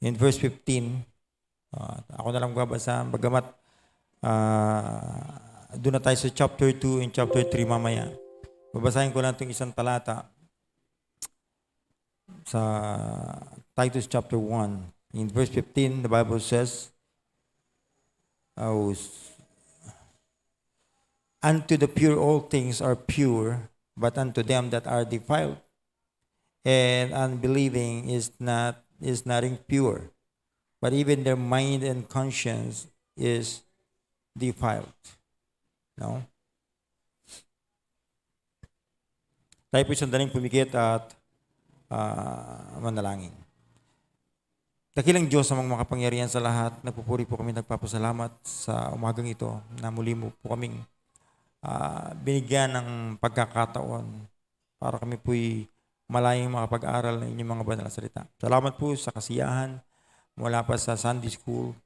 in verse 15. Ako na lang babasa, bagamat doon na tayo sa chapter 2 and chapter 3 mamaya. Babasahin ko lang itong isang talata sa Titus chapter 1. In verse 15, the Bible says, unto the pure all things are pure, but unto them that are defiled and unbelieving is nothing pure, but even their mind and conscience is defiled. No? Tayo po sandaling pumikit at manalangin. Dakilang Diyos ang makapangyarihan sa lahat, nagpupuri po kami, nagpapasalamat sa umagang ito na muli mo po kaming binigyan ng pagkakataon para kami po'y malayang makapag-aral ng inyong mga banal na salita. Salamat po sa kasiyahan mula pa sa Sunday School,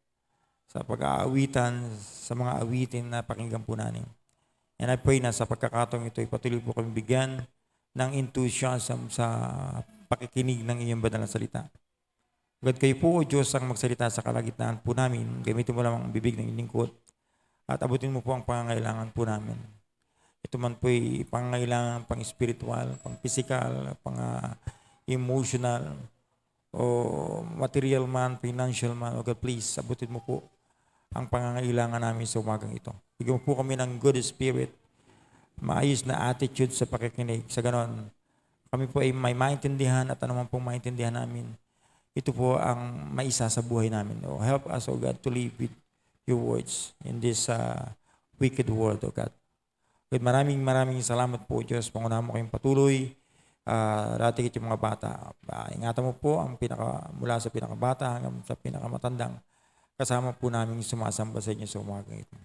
sa pag-aawitan, sa mga awitin na pakinggan po namin. And I pray na sa pagkakataong ito, patuloy po kami bigyan ng enthusiasm sa pakikinig ng inyong banal na salita. Agad kayo po, O Diyos, ang magsalita sa kalagitnaan po namin. Gamitin mo lamang ang bibig ng inyong lingkod at abutin mo po ang pangangailangan po namin. Ito man po'y pangangailangan pang-spiritual, pang-physical, pang-emotional, o material man, financial man. O God, please, abutin mo po ang pangangailangan namin sa umagang ito. Bigyan mo po kami ng good spirit, maayos na attitude sa pakikinig. Sa ganon, kami po ay may maintindihan at anuman pong maintindihan namin, ito po ang maisa sa buhay namin. O help us, O God, to live with your words in this wicked world, O God. With maraming salamat po, Diyos. Pangunahan mo kayong patuloy. Ratigit yung mga bata. Ingatan mo po ang mula sa pinakabata hanggang sa pinakamatandang. Kasama po namin sumasamba sa inyo sa umagang ito.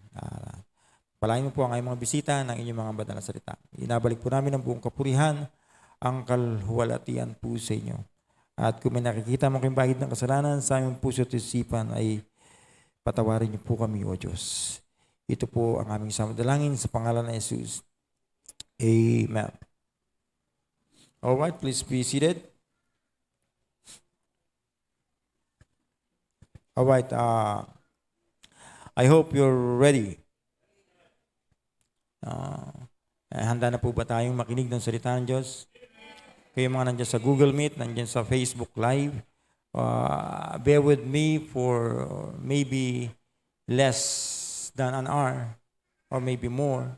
Palain mo po ang mga bisita ng inyong mga banal na salita. Inabalik po namin ang buong kapurihan, ang kalhuwalatian po sa inyo. At kung may nakikita mo kayong bahid ng kasalanan sa aming puso at isipan, ay patawarin niyo po kami, O Diyos. Ito po ang aming samadalangin sa pangalan ng Jesus. Amen. Alright, please be seated. Alright, I hope you're ready. Handa na po ba tayong makinig ng salita ng Diyos? Kayo mga nandiyan sa Google Meet, nandiyan sa Facebook Live, bear with me for maybe less than an hour or maybe more,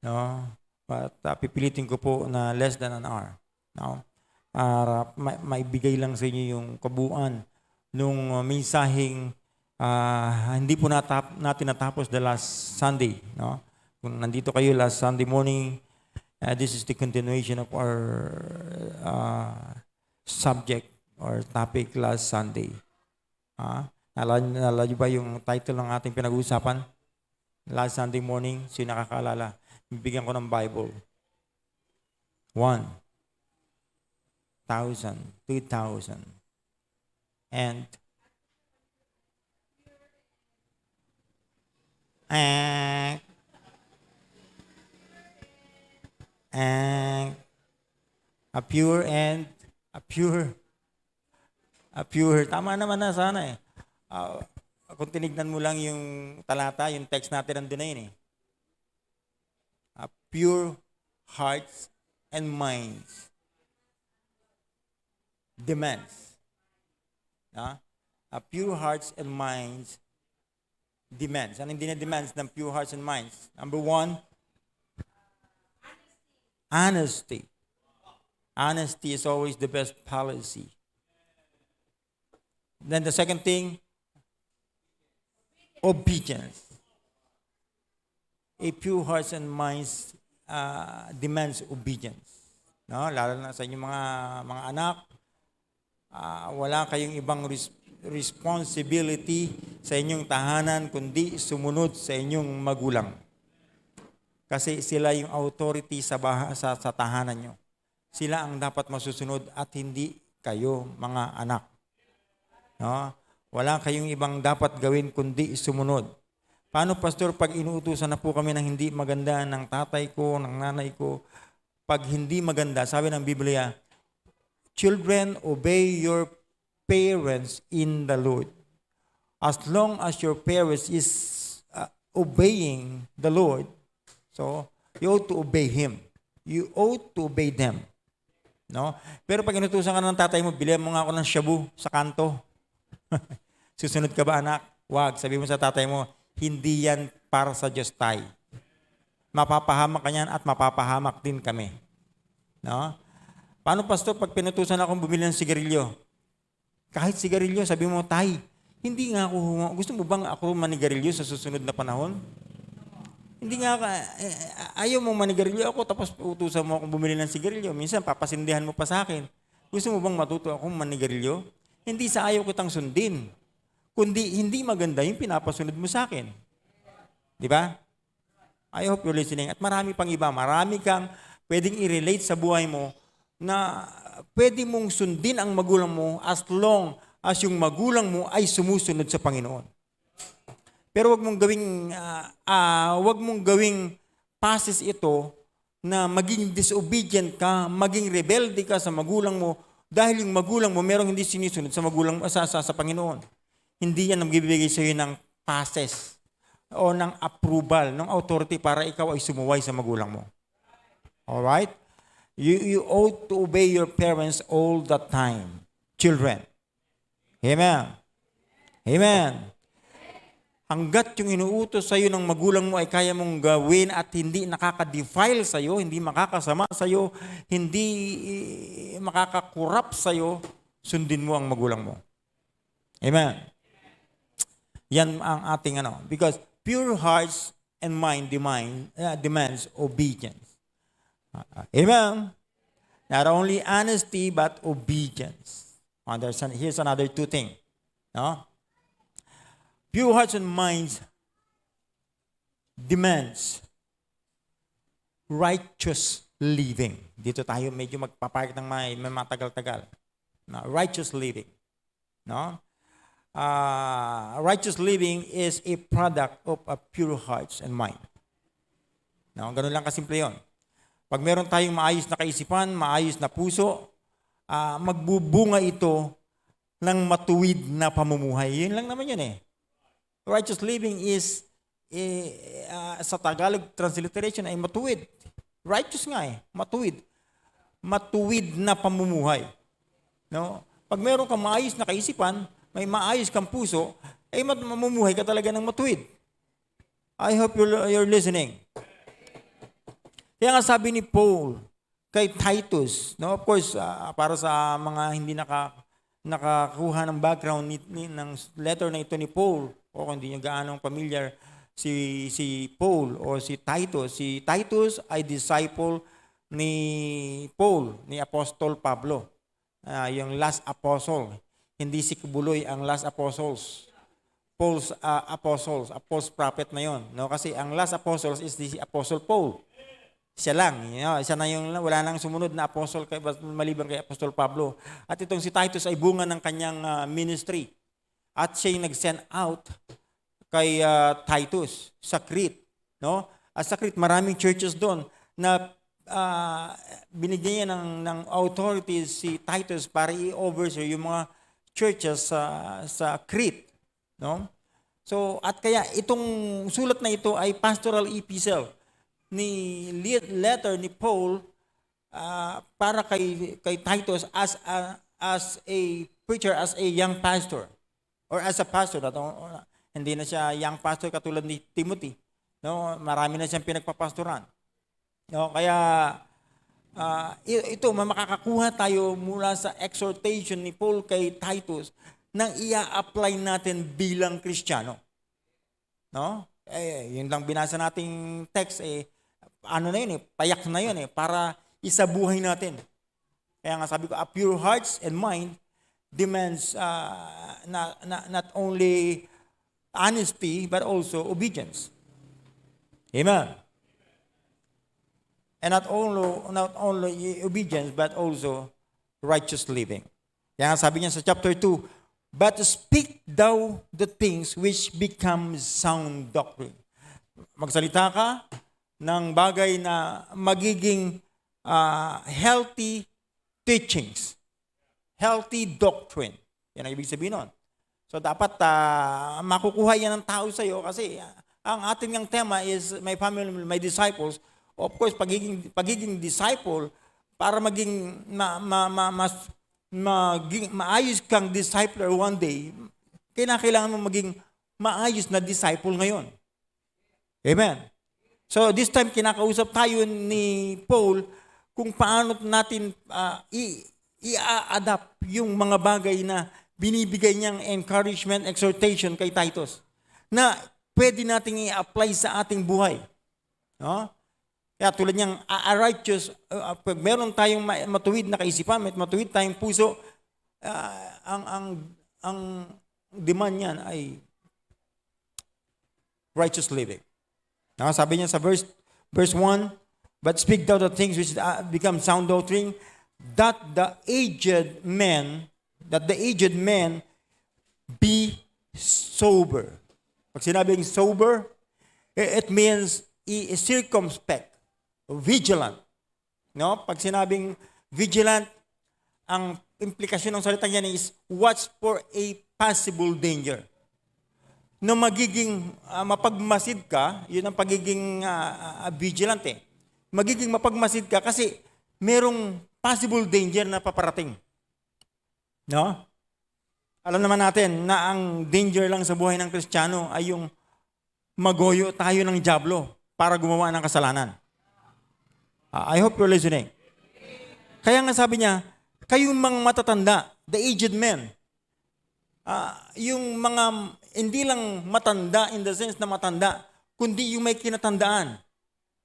no? But pipilitin ko po na less than an hour, no? Para maibigay lang sa inyo yung kabuuan nung mensaheng hindi po natin natapos the last Sunday, no? Kung nandito kayo last Sunday morning, this is the continuation of our subject or topic last Sunday. Naalala niyo ba yung title ng ating pinag-uusapan? Last Sunday morning, sino nakakaalala? Bibigyan ko ng Bible. 1,000, 2,000, and a pure and a pure. Tama naman na sana eh. Kung tinignan mo lang yung talata, yung text natin nandun na yun eh. Pure hearts and minds demands. Pure hearts and minds demands. Anong demands ng pure hearts and minds? Number 1, honesty. Honesty is always the best policy. Then the second thing, obedience. A pure hearts and minds demands obedience. No, lalo na sa inyong mga anak, wala kayong ibang responsibility sa inyong tahanan kundi sumunod sa inyong magulang. Kasi sila yung authority sa tahanan nyo. Sila ang dapat masusunod at hindi kayo, mga anak. No? Wala kayong ibang dapat gawin kundi sumunod. Paano, Pastor, pag inuutusan na po kami ng hindi maganda ng tatay ko, ng nanay ko, pag hindi maganda, sabi ng Biblia, children, obey your parents in the Lord. As long as your parents is obeying the Lord, so you ought to obey Him. You ought to obey them. No? Pero pag inutusan ka ng tatay mo, bilihan mo nga ako ng shabu sa kanto. Susunod ka ba, anak? Wag. Sabi mo sa tatay mo, hindi yan para sa Diyos, tay. Mapapahamak ka niyan at mapapahamak din kami. No? Paano, pastor, pag pinutusan akong bumili ng sigarilyo? Kahit sigarilyo, sabi mo, tay, hindi nga ako, gusto mo bang ako manigarilyo sa susunod na panahon? Hindi nga, ayaw mong manigarilyo ako, tapos utusan mo akong bumili ng sigarilyo. Minsan, papasindihan mo pa sa akin. Gusto mo bang matuto akong manigarilyo? Hindi sa ayaw kitang sundin, kundi hindi maganda yung pinapasunod mo sa akin. Di ba? I hope you're listening. At marami pang iba, marami kang pwedeng i-relate sa buhay mo na pwede mong sundin ang magulang mo as long as yung magulang mo ay sumusunod sa Panginoon. Pero wag mong gawing pases ito na maging disobedient ka, maging rebelde ka sa magulang mo dahil yung magulang mo merong hindi sinisunod sa magulang sa Panginoon. Hindi yan magbibigay sa iyo ng pases o ng approval, ng authority para ikaw ay sumuway sa magulang mo. All right? You ought to obey your parents all the time, children. Amen. Amen. Hanggat yung inuutos sa iyo ng magulang mo ay kaya mong gawin at hindi nakaka-defile sa iyo, hindi makakasama sa iyo, hindi makakakurap sa iyo, sundin mo ang magulang mo. Amen. Yan ang ating because pure hearts and mind demands obedience. Amen. Not only honesty but obedience. Here's another two things. No? Pure hearts and minds demands righteous living. Dito tayo medyo magpapakit ng may matagal-tagal. No? Righteous living. No? Righteous living is a product of a pure hearts and mind. No? Ganun lang kasimple yun. Pag meron tayong maayos na kaisipan, maayos na puso, magbubunga ito ng matuwid na pamumuhay. Yun lang naman yun eh. Righteous living is, sa Tagalog transliteration ay matuwid. Righteous nga eh, matuwid. Matuwid na pamumuhay. No? Pag meron kang maayos na kaisipan, may maayos kang puso, ay mamumuhay ka talaga ng matuwid. I hope you're listening. Kaya nga sabi ni Paul kay Titus, no? Of course, para sa mga hindi nakakuha ng background ng letter na ito ni Paul, o kung hindi nyo gaano familiar si Paul o si Titus. Si Titus ay disciple ni Paul, ni Apostol Pablo. Yung last apostle. Hindi si Kubuloy ang last apostles. Paul's apostles, Paul's prophet na yon. No? Kasi ang last apostles is si Apostle Paul. Siya lang. Siya na yung wala nang sumunod na apostle maliban kay Apostol Pablo. At itong si Titus ay bunga ng kanyang ministry. At siya yung nag-send out kay Titus sa Crete. No? At sa Crete, maraming churches doon na binigyan niya ng authority si Titus para i-oversee yung mga churches sa Crete. No? So, at kaya itong sulat na ito ay pastoral epistle ni letter ni Paul para kay Titus as a preacher, as a young pastor. Or as a pastor, hindi na siya young pastor katulad ni Timothy. No, marami na siyang pinagpapastoran. No, kaya ito makakakuha tayo mula sa exhortation ni Paul kay Titus nang ia-apply natin bilang Kristiyano. No? Yun lang binasa nating text ano na yun payak na yun para isabuhay natin. Kaya nga sabi ko, a pure hearts and mind demands not only honesty but also obedience. Amen. And not only obedience but also righteous living. Kaya sabi niya sa chapter 2, but speak thou the things which become sound doctrine. Magsalita ka ng bagay na magiging healthy teachings, healthy doctrine. Yan ang ibig sabihin nun. So dapat makukuha yan ng tao sa iyo kasi ang ating ang tema is my family, my disciples. Of course, pagiging disciple para maging maayos kang discipler one day, kailangan mo maging maayos na disciple ngayon. Amen. So this time kinakausap tayo ni Paul kung paano natin i-adapt yung mga bagay na binibigay niyang encouragement, exhortation kay Titus na pwede nating i-apply sa ating buhay. No? Kaya tulad niyang a righteous, pag meron tayong matuwid na kaisipan, matuwid tayong puso, ang demand niyan ay righteous living. No? Sabi niya sa verse 1, but speak thou the things which become sound doctrine, that the aged man be sober. Pag sinabing sober, it means circumspect, vigilant. No? Pag sinabing vigilant, ang implikasyon ng salita niyan is watch for a possible danger. No magiging mapagmasid ka, yun ang pagiging vigilant eh. Magiging mapagmasid ka kasi merong possible danger na paparating. No? Alam naman natin na ang danger lang sa buhay ng Kristiyano ay yung magoyo tayo ng dyablo para gumawa ng kasalanan. I hope you're listening. Kaya nga sabi niya, kayong mga matatanda, the aged men, yung mga hindi lang matanda in the sense na matanda, kundi yung may kinatandaan.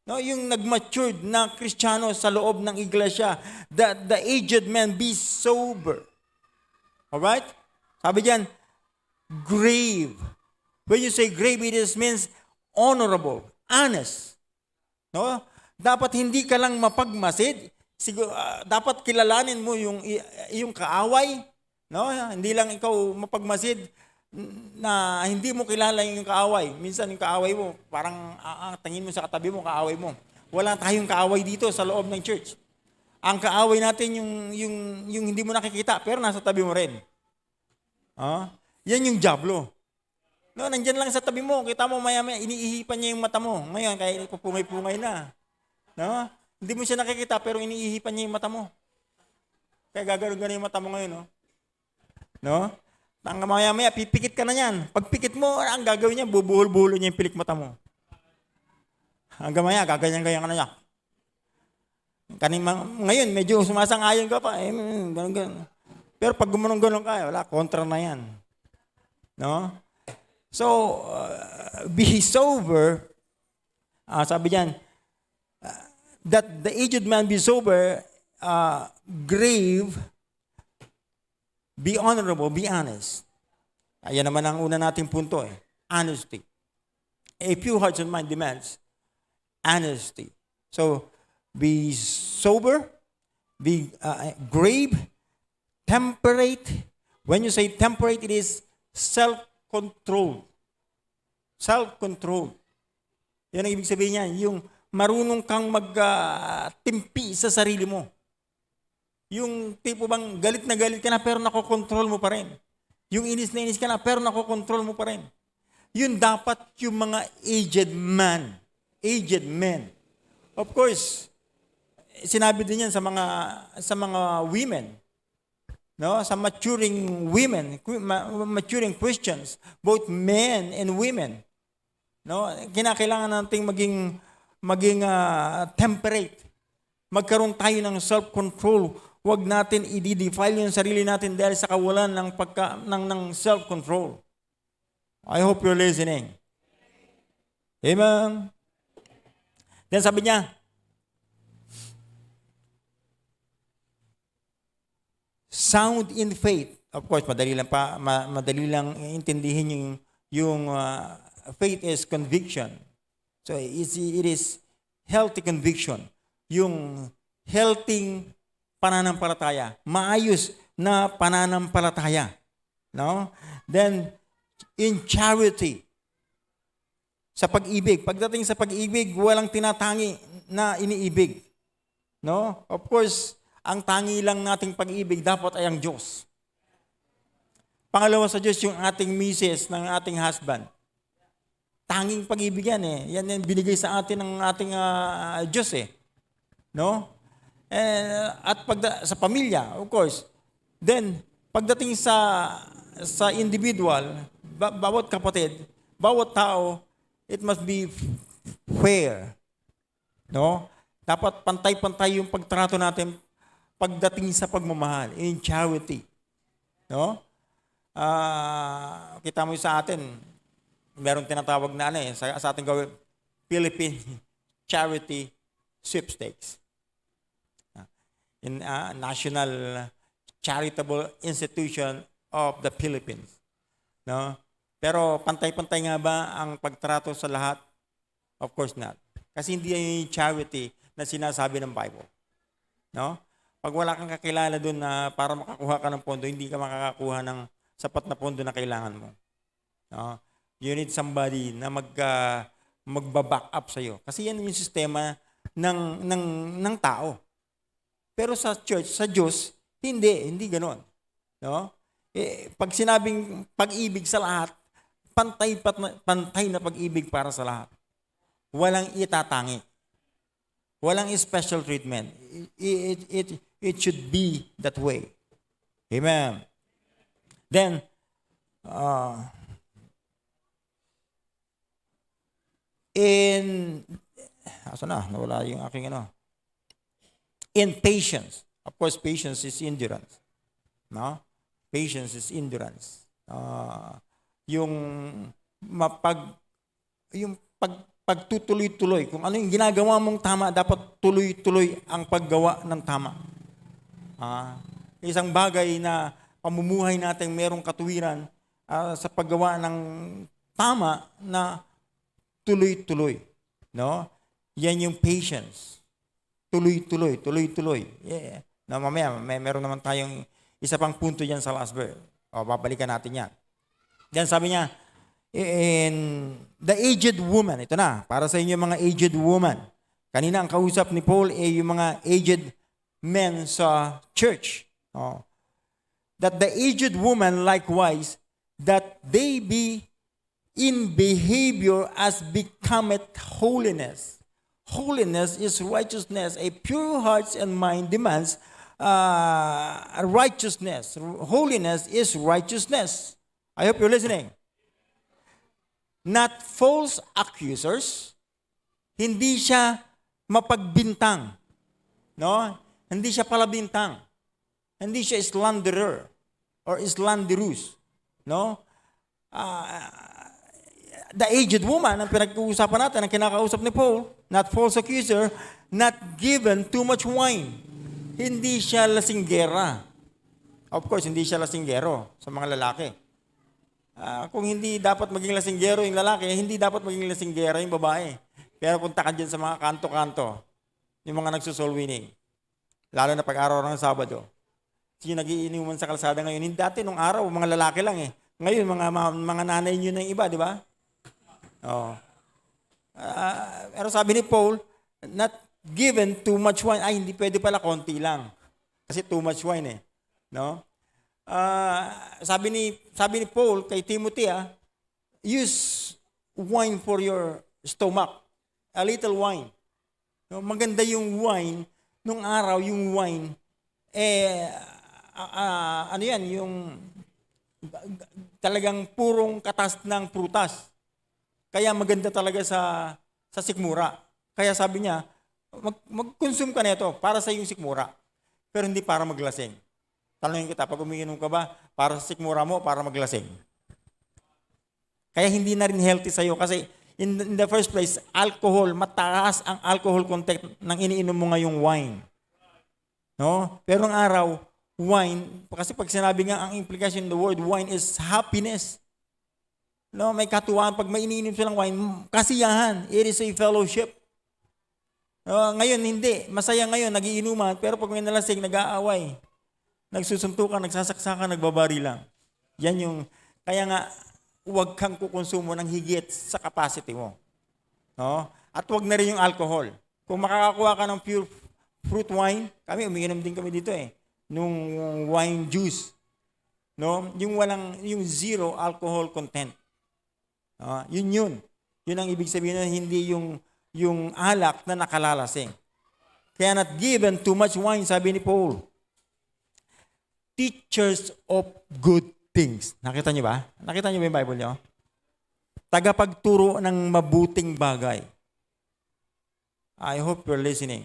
No, yung nag-matured na Kristiyano sa loob ng iglesia, the aged men be sober. Alright? Sabi diyan, grave. When you say grave, it means honorable, honest. No? Dapat hindi ka lang mapagmasid. Dapat kilalanin mo yung kaaway. No? Hindi lang ikaw mapagmasid na hindi mo kilala yung kaaway. Minsan yung kaaway mo, parang tingin mo sa katabi mo, kaaway mo. Wala tayong kaaway dito sa loob ng church. Ang kaaway natin yung hindi mo nakikita, pero nasa tabi mo rin. Yan yung dyablo. No, nandyan lang sa tabi mo, kita mo maya-maya, iniihipan niya yung mata mo. Ngayon, kaya pupungay-pungay na. No? Hindi mo siya nakikita, pero iniihipan niya yung mata mo. Kaya gagano-gano yung mata mo ngayon, no? No? Hanggang maya-maya, pipikit ka na yan. Pag pikit mo, ang gagawin niya, bubuhol-buholo niya yung pilik mata mo. Hanggang maya, gaganyan-ganyan ka na niya. Ngayon, medyo sumasang-ayon ka pa. Ganun-ganun. Pero pag gumanong-ganong ka, wala, kontra na yan. No? So, be sober. Sabi diyan, that the aged man be sober, grave, be honorable, be honest. Ayan naman ang una nating punto eh. Honesty. A pure heart and mind demands honesty. So, be sober, be grave, temperate. When you say temperate, it is self-control. Self-control. Yan ang ibig sabihin niya. Yung marunong kang magtimpi sa sarili mo. Yung tipo bang galit na galit ka na pero nakokontrol mo pa rin. Yung inis na inis ka na pero nakokontrol mo pa rin. Yun dapat yung mga aged men. Of course, sinabi din yan sa mga women. No, sa maturing women, maturing Christians, both men and women. No, kinakailangan nating maging temperate. Magkaroon tayo ng self-control. Huwag natin i-defile yung sarili natin dahil sa kawalan ng self-control. I hope you're listening. Amen. Then sabi niya, sound in faith. Of course, madali lang intindihin yung faith is conviction. So it is healthy conviction. Yung healthy pananampalataya, maayos na pananampalataya. No? Then in charity. Sa pag-ibig, pagdating sa pag-ibig, walang tinatangi na iniibig. No? Of course, ang tangi lang nating pag-ibig dapat ay ang Diyos. Pangalawa sa Diyos, yung ating misis ng ating husband. Tanging pag-ibig yan eh. Yan yung binigay sa atin ng ating Diyos eh. No? At sa pamilya, of course. Then, pagdating sa individual, bawat kapatid, bawat tao, it must be fair. No? Dapat pantay-pantay yung pagtrato natin pagdating sa pagmamahal, in charity. No? Kita mo sa atin, meron tinatawag na sa ating gawin, Philippine Charity Sweepstakes. In National Charitable Institution of the Philippines. No? Pero pantay-pantay nga ba ang pagtrato sa lahat? Of course not. Kasi hindi yung charity na sinasabi ng Bible. No? Pag wala kang kakilala doon na para makakuha ka ng pondo, hindi ka makakakuha ng sapat na pondo na kailangan mo. No? You need somebody na magba-back up sa iyo. Kasi yan yung sistema ng tao. Pero sa church, sa Diyos, hindi ganoon. No? Pag sinabing pag-ibig sa lahat, pantay na pag-ibig para sa lahat. Walang itatangi. Walang special treatment. It should be that way. Amen. Then, nawala yung aking in patience. Of course, patience is endurance. No? Patience is endurance. Pagtutuloy-tuloy. Kung ano yung ginagawa mong tama, dapat tuloy-tuloy ang paggawa ng tama. Isang bagay na pamumuhay natin merong katuwiran sa paggawa ng tama na tuloy-tuloy. No? Yan yung patience. Tuloy-tuloy. Yeah. Na mamaya, meron naman tayong isa pang punto dyan sa last verse. Babalikan natin yan. Then sabi niya, in the aged woman, ito na, para sa inyo mga aged woman. Kanina ang kausap ni Paul yung mga aged men sa church. That the aged woman likewise, that they be in behavior as becometh holiness. Holiness is righteousness. A pure heart and mind demands righteousness. Holiness is righteousness. I hope you're listening. Not false accusers. Hindi siya mapagbintang. No? Hindi siya palabintang. Hindi siya slanderer or slanderous. No? The aged woman, ang pinag-uusapan natin, ang kinakausap ni Paul, not false accuser, not given too much wine. Hindi siya lasinggera. Of course, hindi siya lasinggero sa mga lalaki. Kung hindi dapat maging lasinggero yung lalaki, hindi dapat maging lasinggera yung babae. Pero punta ka dyan sa mga kanto-kanto, yung mga nagsusoul winning. Lalo na pag-araw ng Sabado. Yung nagiinuman sa kalsada ngayon, hindi dati nung araw, mga lalaki lang eh. Ngayon, mga nanay nyo na yung iba, di ba? Pero sabi ni Paul, not given too much wine. Ay, hindi pwede pala, konti lang. Kasi too much wine eh. No? Sabi ni Paul kay Timothy, use wine for your stomach. A little wine. No? Maganda yung wine. Nung araw, yung wine, yung talagang purong katas ng prutas. Kaya maganda talaga sa sikmura. Kaya sabi niya, mag-consume ka nito para sa iyong sikmura. Pero hindi para maglasing. Tanungin kita, pag umiinom ka ba, para sa sikmura mo, para maglasing? Kaya hindi na rin healthy sa iyo kasi in the first place, alcohol, mataas ang alcohol content ng iniinom mo ngayong wine. No? Pero ng araw, wine, kasi pag sinabi nga, ang implication of the word wine is happiness. No, may katuwaan. Pag may iniinom silang wine, kasiyahan. It is a fellowship. Ngayon, hindi. Masaya ngayon, nagiinuman. Pero pag may nalasing, nag-aaway. Nagsusuntukan, nagsasaksakan, nagbabari lang. Yan yung, kaya nga, huwag kang kukonsumo ng higit sa capacity mo. No? At huwag na rin yung alcohol. Kung makakakuha ka ng pure fruit wine, kami, umiinom din kami dito nung wine juice. No? Yung zero alcohol content. Yun. Yun ang ibig sabihin na hindi yung alak na nakalalasing. Kaya not given too much wine, sabi ni Paul. Teachers of good things. Nakita niyo ba? Nakita niyo ba yung Bible niyo? Tagapagturo ng mabuting bagay. I hope you're listening.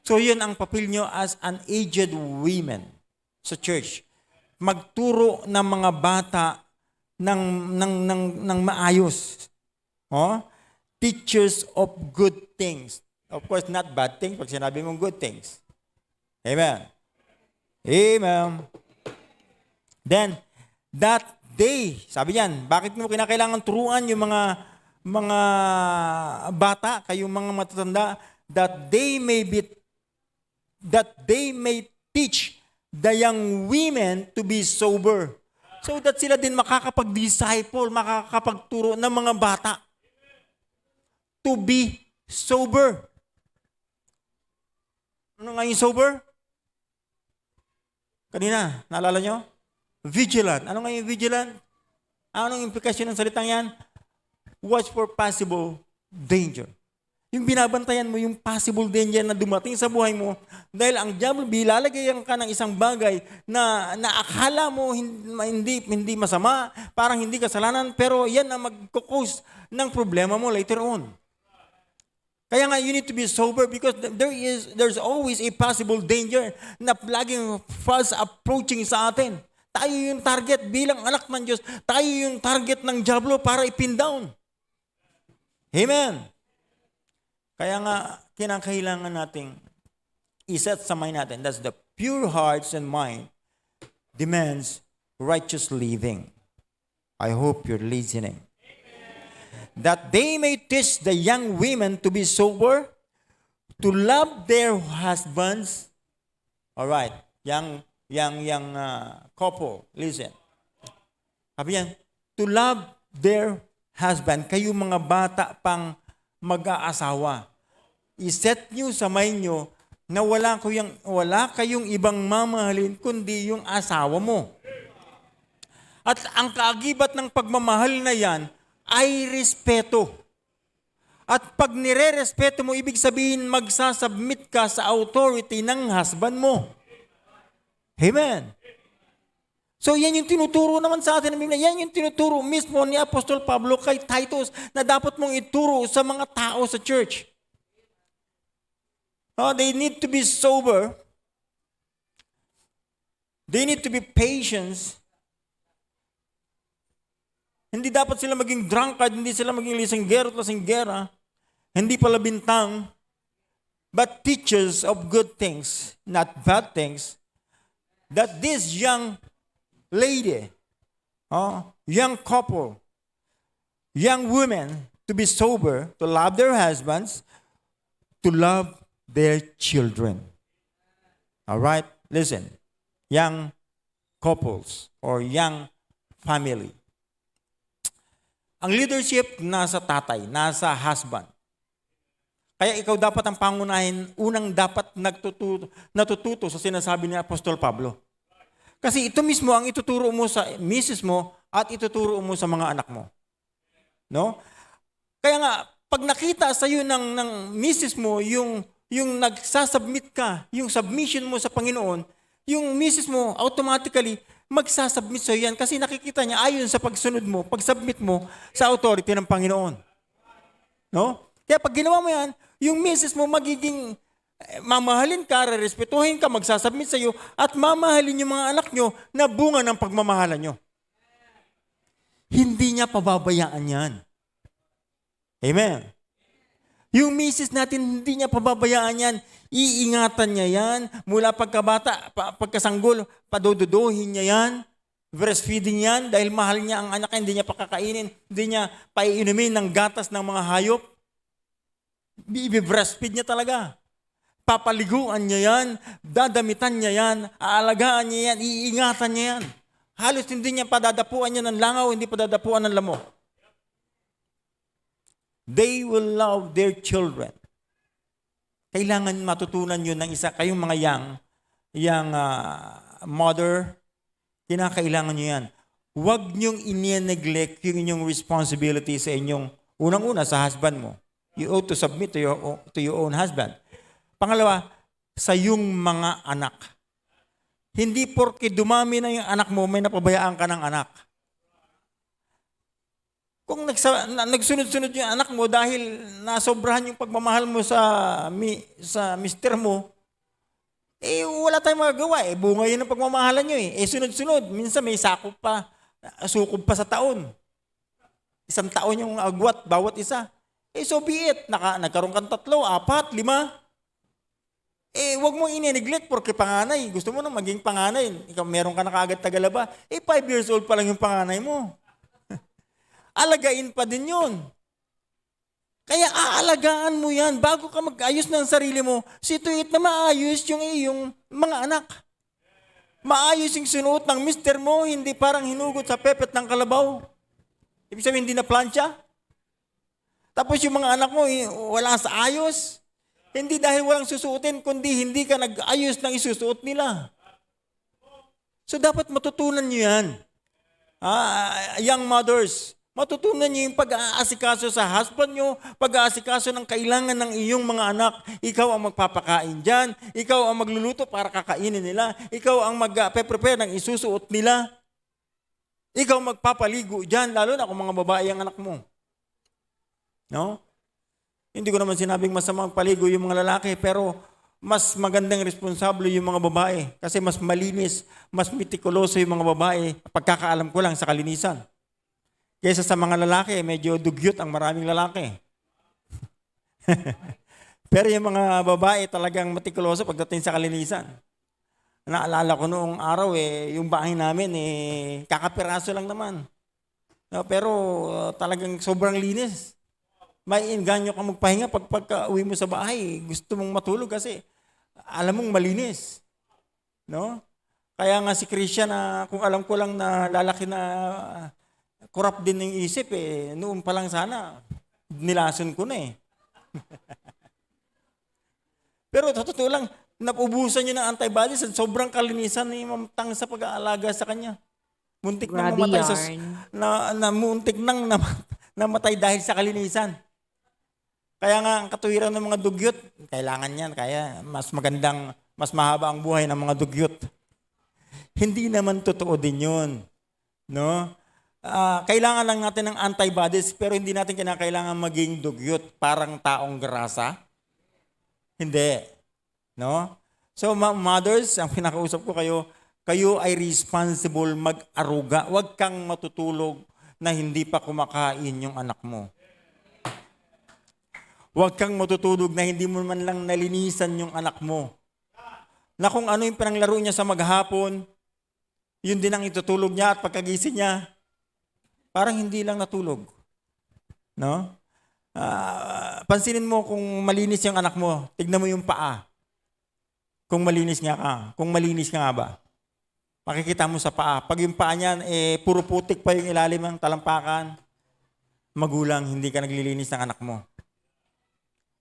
So yun ang papel nyo as an aged women sa church. Magturo ng mga bata ng maayos. Teachers of good things. Of course, not bad things pag sinabi mong good things. Amen. Amen. Then, that they, sabi niyan, bakit mo kinakailangan turuan yung mga bata, kayong mga matatanda, that they may teach the young women to be sober. So that sila din makakapag-disciple, makakapagturo ng mga bata to be sober. Ano nga yung sober? Kanina, naalala nyo? Vigilant. Ano nga yung vigilant? Anong implikasyon ng salitang yan? Watch for possible danger. Yung binabantayan mo, yung possible danger na dumating sa buhay mo, dahil ang diablo, bilalagayan ka ng isang bagay na akala mo hindi masama, parang hindi kasalanan, pero yan ang magkukos ng problema mo later on. Kaya nga, you need to be sober because there's always a possible danger na laging false approaching sa atin. Tayo yung target bilang anak ng Diyos. Tayo yung target ng diablo para ipin down. Amen. Kaya nga, kinakailangan nating iset sa mind natin. That's the pure hearts and mind demands righteous living. I hope you're listening. That they may teach the young women to be sober, to love their husbands. All right, young couple, listen. Sabi yan, to love their husband. Kayo mga bata pang mag-aasawa. Iset nyo sa mind nyo na wala kayong ibang mamahalin kundi yung asawa mo. At ang kaagibat ng pagmamahal na yan ay respeto. At pag nire-respeto mo, ibig sabihin magsasubmit ka sa authority ng husband mo. Amen. So yan yung tinuturo naman sa atin ng Biblia. Yan yung tinuturo mismo ni Apostol Pablo kay Titus na dapat mong ituro sa mga tao sa church. They need to be sober. They need to be patient. Hindi dapat sila maging drunkard, hindi sila maging lisinggero at lasinggera, hindi pala bintang, but teachers of good things, not bad things, that this young lady, young couple, young women, to be sober, to love their husbands, to love their children. All right? Listen, young couples or young family. Ang leadership nasa tatay, nasa husband. Kaya ikaw dapat ang pangunahin, unang dapat natututo sa sinasabi ni Apostol Pablo. Kasi ito mismo ang ituturo mo sa misis mo at ituturo mo sa mga anak mo. No? Kaya nga, pag nakita sa iyo ng misis mo, yung nagsasubmit ka, yung submission mo sa Panginoon, yung misis mo automatically magsasubmit sa iyo yan kasi nakikita niya ayon sa pagsunod mo, pagsubmit mo sa authority ng Panginoon. No? Kaya pag ginawa mo yan, yung misis mo magiging mamahalin ka, respetuhin ka, magsasubmit sa iyo, at mamahalin yung mga anak nyo na bunga ng pagmamahalan nyo. Hindi niya pababayaan yan. Amen. Yung misis natin, hindi niya pababayaan yan. Iingatan niya yan. Mula pagkabata, pagkasanggol, padududuhin niya yan. Breastfeeding yan dahil mahal niya ang anak, hindi niya pakakainin, hindi niya paiinumin ng gatas ng mga hayop. I-breastfeed niya talaga. Papaliguan niya yan, dadamitan niya yan, aalagaan niya yan, iingatan niya yan. Halos hindi niya padadapuan niya ng langaw, hindi padadapuan ng lamok. They will love their children. Kailangan matutunan yun ng isa, kayong mga young mother, Kinakailangan nyo yan. Huwag nyong ini-neglect yung inyong responsibility sa inyong, unang-una, sa husband mo. You ought to submit to your own husband. Pangalawa, sa yung mga anak. Hindi porke dumami na yung anak mo, may napabayaan ka ng anak. Kung nagsunod-sunod yung anak mo dahil nasobrahan yung pagmamahal mo sa mister mo, wala tayong magagawa. Bunga yun ang pagmamahalan nyo . Sunod-sunod. Minsan may sukob pa sa taon. 1 taon yung agwat, bawat isa. So be it. Nagkaroon kang 3, 4, 5. Wag mong ini-neglect porque panganay. Gusto mo nang maging panganay. Ikaw meron ka na kaagad tagalaba. 5 years old pa lang yung panganay mo. Alagain pa din yun. Kaya aalagaan mo yan bago ka mag-ayos ng sarili mo. Situate na maayos yung iyong mga anak. Maayos yung sinuot ng mister mo, hindi parang hinugot sa pepet ng kalabaw. Ibig sabihin, hindi na plancha. Tapos yung mga anak mo, wala sa ayos. Hindi dahil walang susuotin, kundi hindi ka nag-ayos ng isusuot nila. So dapat matutunan nyo yan. Young mothers, matutunan niyo yung pag-aasikaso sa husband niyo, pag-aasikaso ng kailangan ng iyong mga anak. Ikaw ang magpapakain dyan, ikaw ang magluluto para kakainin nila, ikaw ang mag-prepare ng isusuot nila, ikaw magpapaligo dyan, lalo na kung mga babae ang anak mo. No? Hindi ko naman sinabing masamang paligo yung mga lalaki, pero mas magandang responsable yung mga babae kasi mas malinis, mas mitikuloso yung mga babae, pagkakaalam ko lang sa kalinisan. Kaysa sa mga lalaki, medyo dugyot ang maraming lalaki. Pero yung mga babae talagang matikuloso pagdating sa kalinisan. Naalala ko noong araw, yung bahay namin, kakapiraso lang naman. No, pero talagang sobrang linis. May inganyo ka magpahinga pagka uwi mo sa bahay, gusto mong matulog kasi alam mong malinis. No? Kaya nga si Christian, kung alam ko lang na lalaki na corrupt din ng isip, noon pa lang sana, nilason ko na . Pero totoo lang, napubusan niyo ng antibodies at sobrang kalinisan ni Ma'am Tang sa pag-aalaga sa kanya. Muntik nang mamatay muntik nang namatay dahil sa kalinisan. Kaya nga, ang katuwiran ng mga dugyot, kailangan yan. Kaya mas mahaba ang buhay ng mga dugyot. Hindi naman totoo din yun. No? Kailangan lang natin ng antibodies pero hindi natin kinakailangan maging dugyot parang taong grasa. Hindi. No? So mothers, ang pinakausap ko kayo ay responsible mag-aruga. Huwag kang matutulog na hindi pa kumakain yung anak mo. Huwag kang matutulog na hindi mo man lang nalinisan yung anak mo. Na kung ano yung pinanglaro niya sa maghapon, yun din ang itutulog niya at pagkagising niya, parang hindi lang natulog. No? Pansinin mo kung malinis yung anak mo, tignan mo yung paa. Kung malinis ka nga ba? Makikita mo sa paa. Pag yung paa niyan, puro putik pa yung ilalim ng talampakan, magulang, hindi ka naglilinis ng anak mo.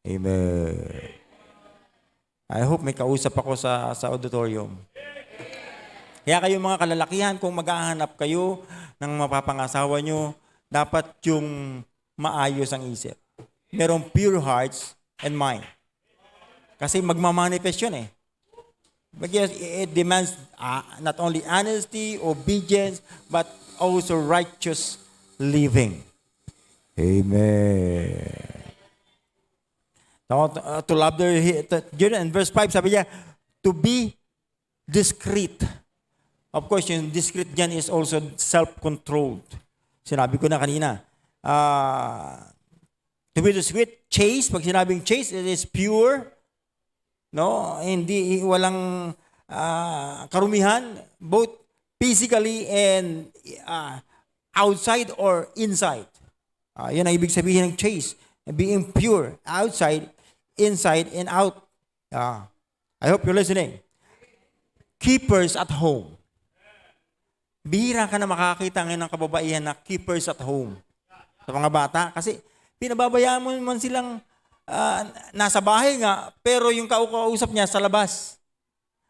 Amen. I hope may kausap ako sa auditorium. Kaya kayo mga kalalakihan, kung maghahanap kayo ng mapapangasawa nyo, dapat yung maayos ang isip. Merong pure hearts and mind. Kasi magmamanifest yun . Because it demands not only honesty, obedience, but also righteous living. Amen. To love in verse 5, sabi niya, to be discreet. Of course, yung discreet dyan is also self-controlled. Sinabi ko na kanina. To be discreet, chaste. Pag sinabing chaste, it is pure. No? Hindi, walang karumihan. Both physically and outside or inside. Yan ang ibig sabihin ng chaste. Being pure. Outside, inside, and out. I hope you're listening. Keepers at home. Bihira ka na makakita ngayon ng kababaihan na keepers at home sa mga bata. Kasi pinababayaan mo man silang nasa bahay nga, pero yung kausap niya sa labas.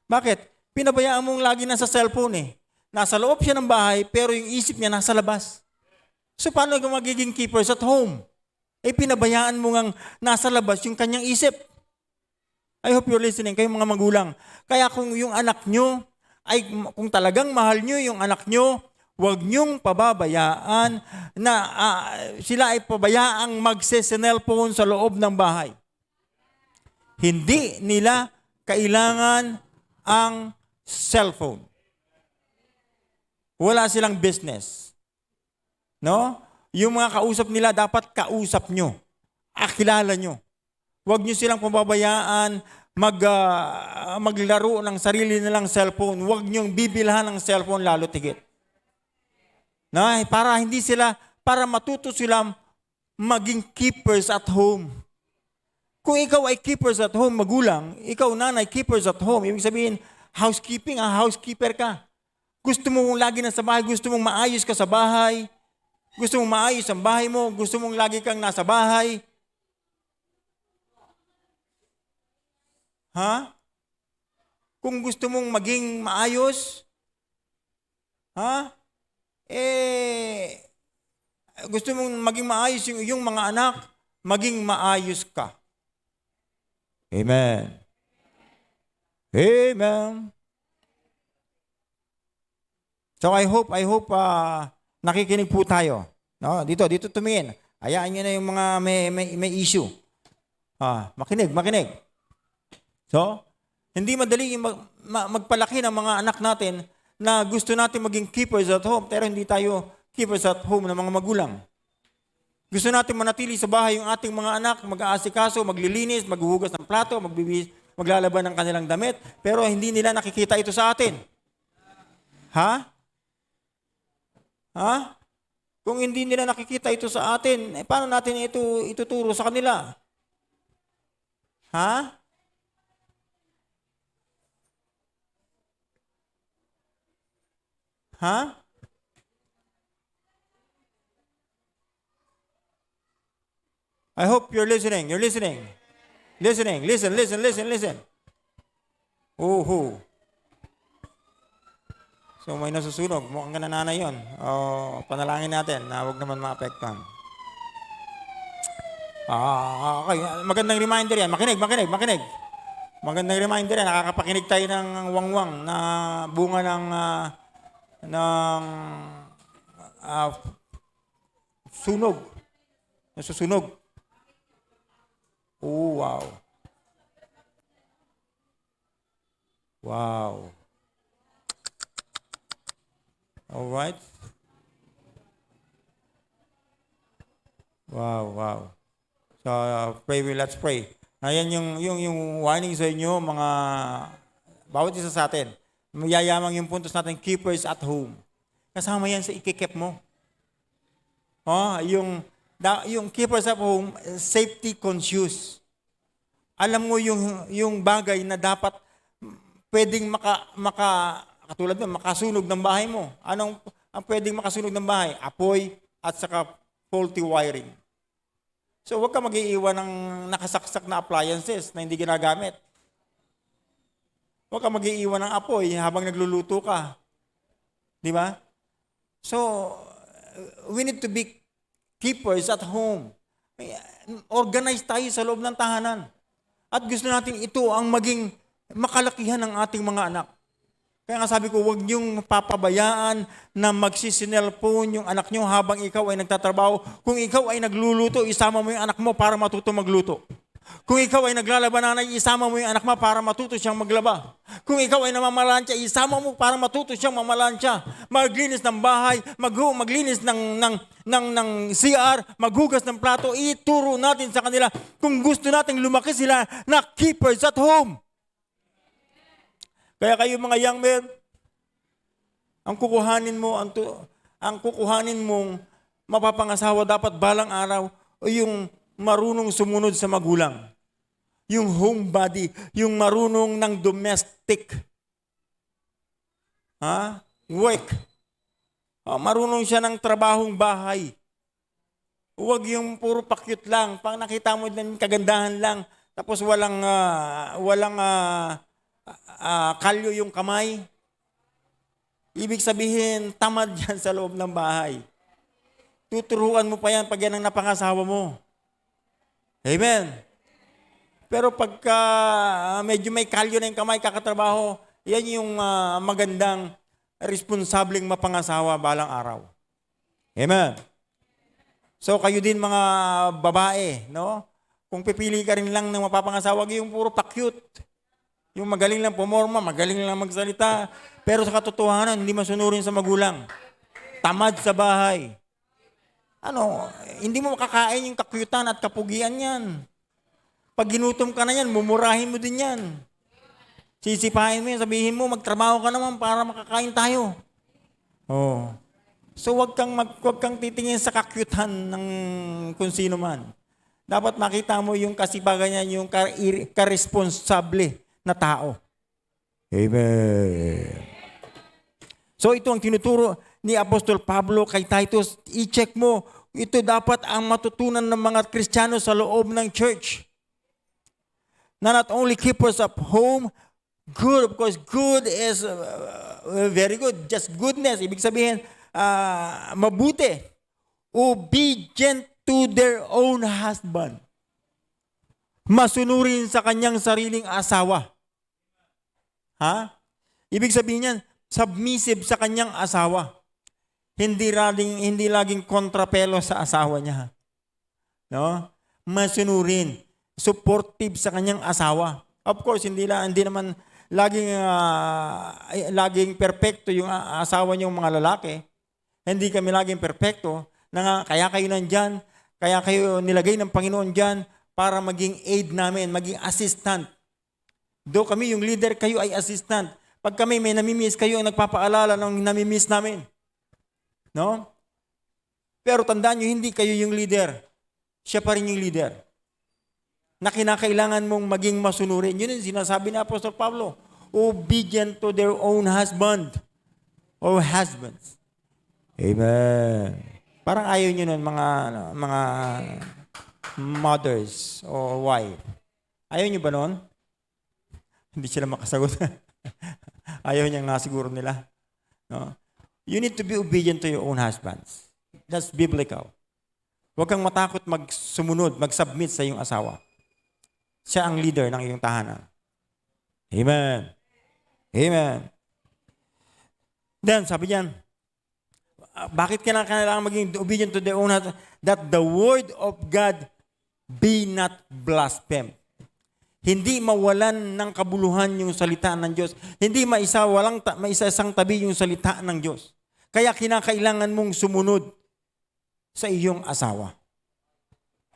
Bakit? Pinabayaan mong lagi nasa cellphone . nasa loob siya ng bahay, pero yung isip niya nasa labas. So paano ka magiging keepers at home? Pinabayaan mo ngang nasa labas yung kanyang isip. I hope you're listening, kayong mga magulang. Kaya kung yung anak nyo, kung talagang mahal nyo yung anak nyo, huwag nyong pababayaan na sila ay pabayaang magse-cellphone sa loob ng bahay. Hindi nila kailangan ang cellphone. Wala silang business. No? Yung mga kausap nila, dapat kausap nyo. Kilala nyo. Huwag nyo silang pababayaan maglaro ng sarili nilang cellphone. Huwag nyong bibilhan ng cellphone lalo tigit. Na, para matuto sila maging keepers at home. Kung ikaw ay keepers at home, magulang, ikaw nanay, keepers at home, ibig sabihin, housekeeper ka. Gusto mo lagi na sa bahay, gusto mong maayos ka sa bahay, gusto mong maayos ang bahay mo, gusto mong lagi kang nasa bahay. Kung gusto mong maging maayos, gusto mong maging maayos yung mga anak, maging maayos ka. Amen. Amen. So I hope nakikinig po tayo. No, dito tumingin. Hayaan niyo na yung mga may issue. Makinig. So, hindi madali magpalaki ng mga anak natin na gusto natin maging keepers at home, pero hindi tayo keepers at home ng mga magulang. Gusto natin manatili sa bahay yung ating mga anak, mag-aasikaso, maglilinis, maghuhugas ng plato, maglalaban ng kanilang damit, pero hindi nila nakikita ito sa atin. Kung hindi nila nakikita ito sa atin, paano natin ito ituturo sa kanila? I hope you're listening. You're listening. Listen. So may nasusunog. Mukhang nananay yun. Panalangin natin na huwag naman maapektuhan. Okay. Magandang reminder yan. Makinig. Magandang reminder yan. Nakakapakinig tayo ng wangwang na bunga ng sunog. Nasusunog. Oh, wow. All right. Wow. So, let's pray. Ayan yung warning sa inyo, mga bawat isa sa atin. Mayayamang yung puntos natin, keepers at home. Kasama yan sa ikikip mo. Yung keepers at home, safety conscious. Alam mo yung bagay na dapat pwedeng katulad ng makasunog ng bahay mo. Anong ang pwedeng makasunog ng bahay? Apoy at saka faulty wiring. So huwag ka mag-iiwan ng nakasaksak na appliances na hindi ginagamit. Huwag ka mag-iiwan ng apoy habang nagluluto ka. Di ba? So, we need to be keepers at home. Organize tayo sa loob ng tahanan. At gusto natin ito ang maging makalakihan ng ating mga anak. Kaya nga sabi ko, huwag niyong papabayaan na magsisinelphone yung anak niyo habang ikaw ay nagtatrabaho. Kung ikaw ay nagluluto, isama mo yung anak mo para matuto magluto. Kung ikaw ay naglalabananay, isama mo yung anak mo para matuto siyang maglaba. Kung ikaw ay namamalansya, isama mo para matuto siyang mamalansya. Maglinis ng bahay, maglinis ng CR, maghugas ng plato, ituro natin sa kanila kung gusto nating lumaki sila na keepers at home. Kaya kayo mga young men, ang kukuhanin mong mapapangasawa dapat balang araw o yung marunong sumunod sa magulang. Yung homebody, yung marunong ng domestic. Work. Marunong siya ng trabahong bahay. Huwag yung puro pakyut lang. Pag nakita mo din kagandahan lang, tapos walang kalyo yung kamay. Ibig sabihin, tamad yan sa loob ng bahay. Tuturuan mo pa yan pag yan ang napangasawa mo. Amen. Pero pagka medyo may kalyo na yung kamay, kakatrabaho, yan yung magandang, responsableng mapangasawa balang araw. Amen. So kayo din mga babae, no? Kung pipili ka rin lang ng mapapangasawa, yung puro pa-cute. Yung magaling lang pumorma, magaling lang magsalita, pero sa katotohanan, hindi masunurin sa magulang. Tamad sa bahay. Hindi mo makakain yung kakyutan at kapugian yan. Pag ginutom ka na yan, mumurahin mo din yan. Sisipahin mo yan, sabihin mo, magtrabaho ka naman para makakain tayo. Oh. So wag kang titingin sa kakyutan ng kung sino man. Dapat makita mo yung kasipagan niya, yung karesponsable na tao. Amen. So ito ang tinuturo ni Apostol Pablo kay Titus. I-check mo, ito dapat ang matutunan ng mga Kristiyano sa loob ng church. Na not only keep us at home, good, of course, good is very good. Just goodness. Ibig sabihin, mabuti. Obedient to their own husband. Masunurin sa kanyang sariling asawa. Ha? Ibig sabihin yan, submissive sa kanyang asawa. Hindi laging kontrapelo sa asawa niya. No? Masunurin. Supportive sa kanyang asawa. Of course, hindi naman laging perpekto yung asawa niyong mga lalaki. Hindi kami laging perpekto. Kaya kayo nandyan, kaya kayo nilagay ng Panginoon dyan para maging aid namin, maging assistant. Do kami yung leader, kayo ay assistant. Pag kami may namimiss, kayo ang nagpapaalala ng namimiss namin. No? Pero tandaan nyo, hindi kayo yung leader. Siya pa rin yung leader. Na kinakailangan mong maging masunurin. Yun yung sinasabi ni Apostol Pablo. Obedient to their own husband or husbands. Amen. Parang ayaw nyo nun, mga mothers or wife. Ayaw nyo ba nun? Hindi sila makasagot. Ayaw niya nga siguro nila. No? You need to be obedient to your own husbands. That's biblical. Huwag kang matakot magsumunod, mag-submit sa iyong asawa. Siya ang leader ng iyong tahanan. Amen. Amen. Then, sabi niyan, bakit kailangan maging obedient to their own husband? That the word of God be not blasphemed. Hindi mawalan ng kabuluhan yung salita ng Diyos. Hindi maisa-isang tabi yung salita ng Diyos. Kaya kinakailangan mong sumunod sa iyong asawa.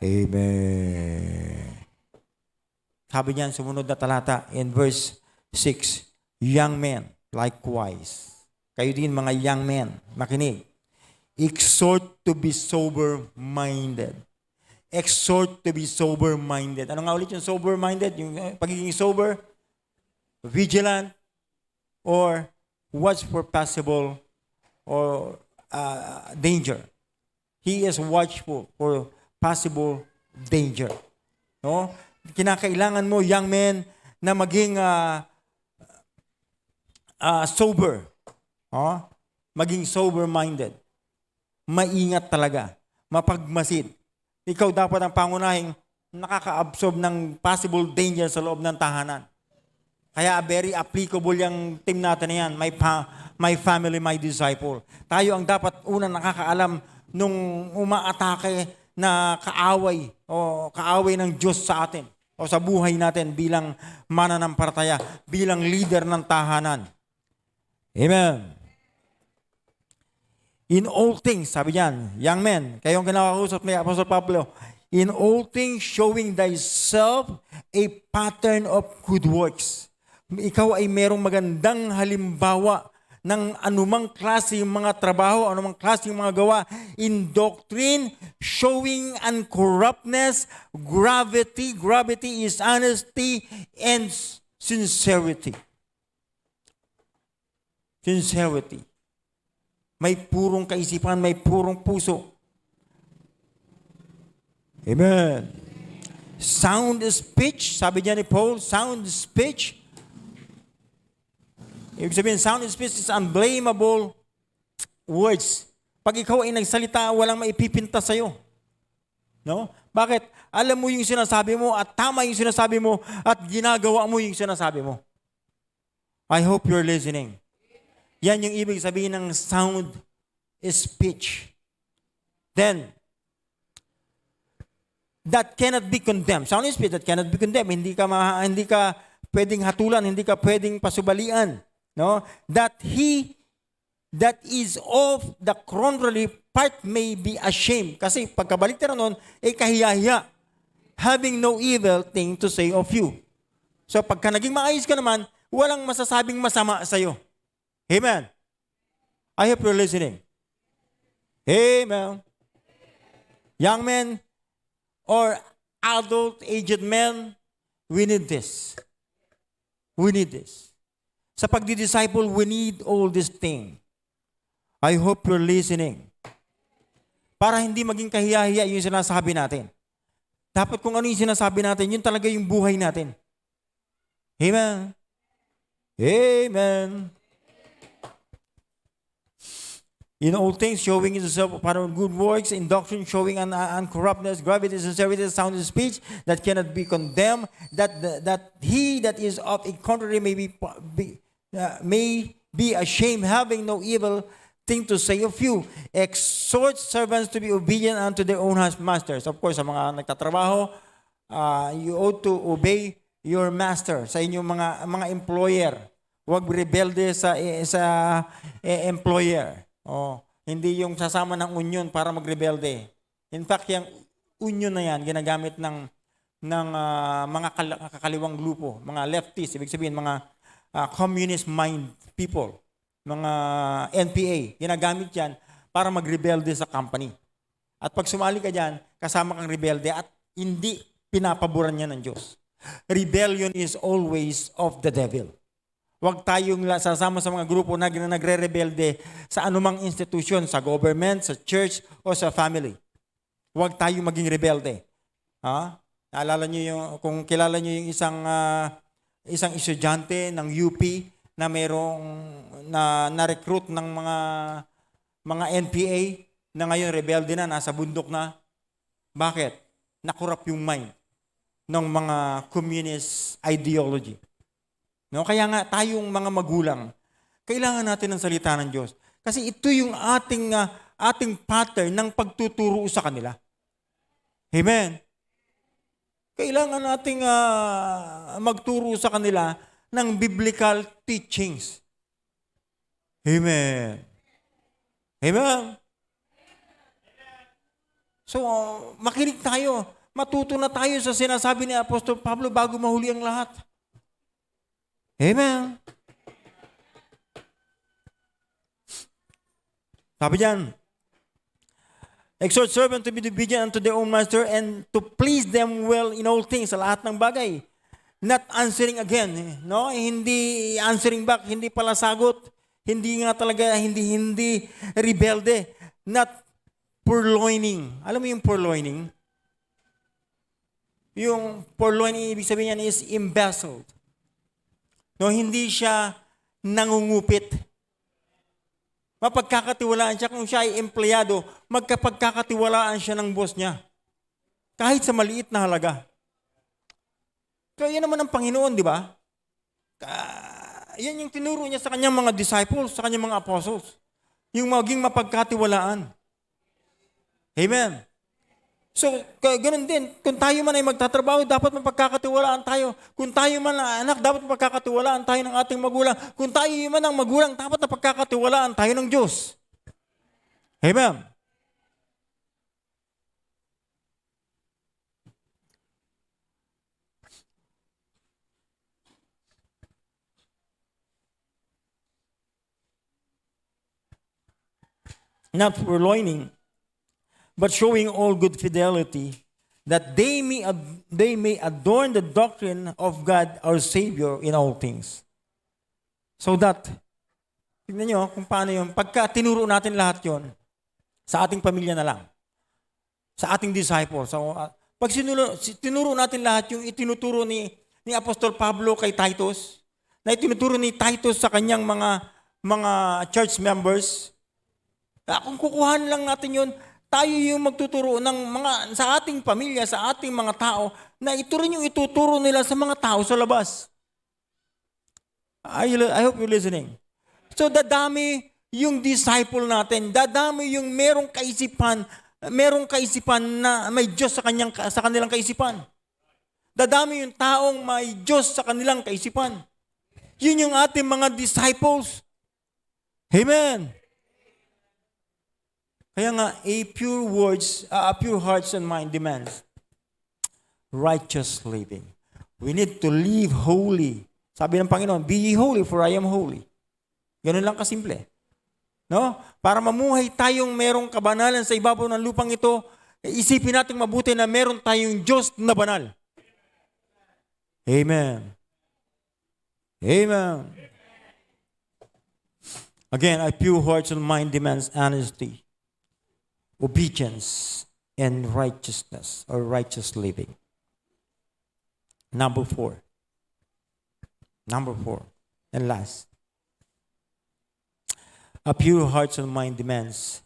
Amen. Sabi niyan, sumunod na talata in verse 6, young men, likewise. Kayo din mga young men, makinig. Exhort to be sober-minded. Exhort to be sober-minded. Ano nga ulit yung sober-minded? Yung pagiging sober, vigilant, or watch for possible or danger. He is watchful for possible danger. No? Kinakailangan mo, young men, na maging sober. Maging sober-minded. Maingat talaga. Mapagmasid. Ikaw dapat ang pangunahing nakaka-absorb ng possible danger sa loob ng tahanan. Kaya very applicable yung team natin na yan. My family, my disciple. Tayo ang dapat unang nakakaalam nung umaatake na kaaway ng Diyos sa atin o sa buhay natin bilang mananampalataya, bilang leader ng tahanan. Amen. In all things, sabi niyan, young men, kayong kinakausap ni Apostol Pablo, in all things showing thyself a pattern of good works. Ikaw ay merong magandang halimbawa ng anumang klaseng mga trabaho, anumang klaseng mga gawa, in doctrine, showing uncorruptness, gravity is honesty, and sincerity. Sincerity. May purong kaisipan, may purong puso. Amen. Sound speech, sabi niya ni Paul, sound speech, Ibig sabihin, sound speech is unblameable words. Pag ikaw ay nagsalita, walang maipipinta sa'yo. No? Bakit? Alam mo yung sinasabi mo at tama yung sinasabi mo at ginagawa mo yung sinasabi mo. I hope you're listening. Yan yung ibig sabihin ng sound speech. Then, that cannot be condemned. Sound speech that cannot be condemned. Hindi ka pwedeng hatulan, hindi ka pwedeng pasubalian. No? That he that is of the contrary part may be ashamed. Kasi pagkabalik na nun, kahiyahiya. Having no evil thing to say of you. So pagka naging maayos ka naman, walang masasabing masama sa'yo. Amen. I hope you're listening. Amen. Young men or adult, aged men, we need this. We need this. Sa pagdi-disciple, we need all this thing. I hope you're listening. Para hindi maging kahiyahiya yung sinasabi natin. Dapat kung ano yung sinasabi natin, yun talaga yung buhay natin. Amen. Amen. In all things, showing himself upon good works, in doctrine, showing uncorruptness, gravity, sincerity, sound speech, that cannot be condemned, that he that is of a contrary may be ashamed, having no evil thing to say of you. Exhort servants to be obedient unto their own masters. Of course, sa mga nagtatrabaho, you ought to obey your master, sa inyong mga employer. Huwag rebelde sa employer. Hindi yung sasama ng union para magrebelde. In fact, yung union na yan, ginagamit ng mga kakaliwang grupo, mga leftists, ibig sabihin, mga communist mind people, mga NPA, ginagamit yan para magrebelde sa company. At pag sumali ka dyan, kasama kang rebelde at hindi pinapaboran niya ng Diyos. Rebellion is always of the devil. Huwag tayong sasama sa mga grupo na nagre-rebelde sa anumang institusyon, sa government, sa church, o sa family. Huwag tayong maging rebelde. Naalala niyo kung kilala niyo yung isang estudyante ng UP na mayroong na-recruit ng mga NPA na ngayon rebelde na, nasa bundok na. Bakit? Nakurap yung mind ng mga communist ideology. No, kaya nga tayong mga magulang, kailangan natin ng salita ng Diyos. Kasi ito yung ating pattern ng pagtuturo sa kanila. Amen. Kailangan nating magturo sa kanila ng biblical teachings. Amen. Amen. So, makinig tayo. Matuto na tayo sa sinasabi ni Apostol Pablo bago mahuli ang lahat. Amen. Sabi diyan, exhort servant to be obedient unto their own master and to please them well in all things, sa lahat ng bagay. Not answering again, no? Hindi answering back, hindi pala sagot, hindi nga talaga, hindi rebelde. Not purloining. Alam mo yung purloining? Yung purloining, ibig sabihin yan is embezzled. No, hindi siya nangungupit. Mapagkakatiwalaan siya kung siya ay empleyado, magkapagkakatiwalaan siya ng boss niya. Kahit sa maliit na halaga. Kaya yan naman ang Panginoon, di ba? Yan yung tinuro niya sa kanyang mga disciples, sa kanyang mga apostles. Yung maging mapagkatiwalaan. Amen. So, ganun din. Kung tayo man ay magtatrabaho, dapat mapagkakatiwalaan tayo. Kung tayo man ang anak, dapat mapagkakatiwalaan tayo ng ating magulang. Kung tayo man ang magulang, dapat mapagkakatiwalaan tayo ng Diyos. Amen. Not purloining, but showing all good fidelity, that they may adorn the doctrine of God our Savior in all things. So that, tignan nyo kung paano yun, pagka tinuro natin lahat yon sa ating pamilya na lang, sa ating disciples. So, pag tinuro natin lahat yung itinuturo ni Apostol Pablo kay Titus, na itinuturo ni Titus sa kanyang mga church members. Kung kukuhan lang natin yun, tayo yung magtuturo ng sa ating pamilya, sa ating mga tao, na ito rin yung ituturo nila sa mga tao sa labas. I hope you're listening. So dadami yung disciple natin, dadami yung merong kaisipan na may Diyos sa kanilang kaisipan. Dadami yung taong may Diyos sa kanilang kaisipan. Yun yung ating mga disciples. Amen. Kaya nga, a pure hearts and mind demands righteous living. We need to live holy. Sabi ng Panginoon, be ye holy for I am holy. Ganun lang kasimple. No? Para mamuhay tayong merong kabanalan sa ibabaw ng lupang ito, isipin natin mabuti na meron tayong Diyos na banal. Amen. Amen. Again, a pure heart and mind demands honesty, obedience, and righteousness or righteous living. Number four, and last. A pure heart and mind demands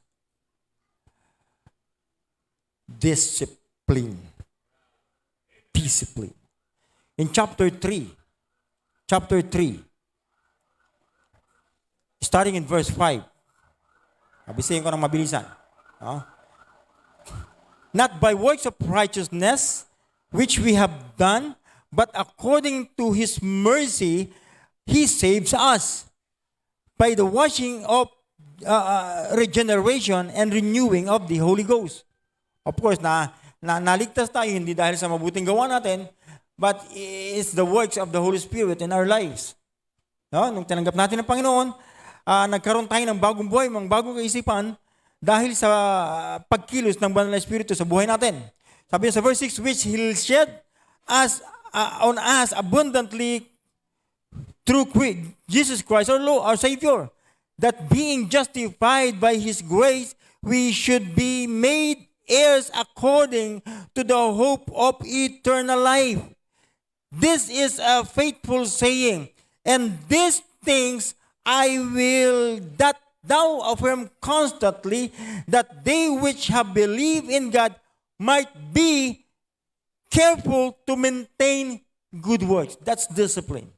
discipline. Discipline. In chapter 3, starting in verse 5, abisayin ko ng mabilisan. Not by works of righteousness, which we have done, but according to His mercy, He saves us by the washing of regeneration and renewing of the Holy Ghost. Of course, naligtas tayo hindi dahil sa mabuting gawa natin, but it's the works of the Holy Spirit in our lives. No? Nung tinanggap natin ng Panginoon, nagkaroon tayo ng bagong buhay, mga bagong kaisipan dahil sa pagkilos ng Banal na Espiritu sa buhay natin. Sabi niya sa verse 6, which He'll shed on us abundantly through Jesus Christ our Savior, that being justified by His grace, we should be made heirs according to the hope of eternal life. This is a faithful saying, and these things I will that thou affirm constantly, that they which have believed in God might be careful to maintain good works. That's discipline.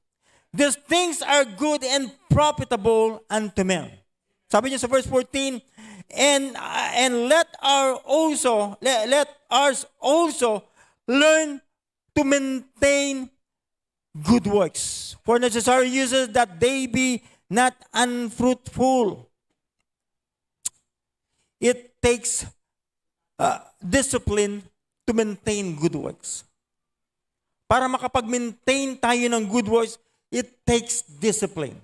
These things are good and profitable unto men. Sabi niya sa verse 14, and let us also learn to maintain good works, for necessary uses, that they be not unfruitful. It takes discipline to maintain good works. Para makapag-maintain tayo ng good works, it takes discipline.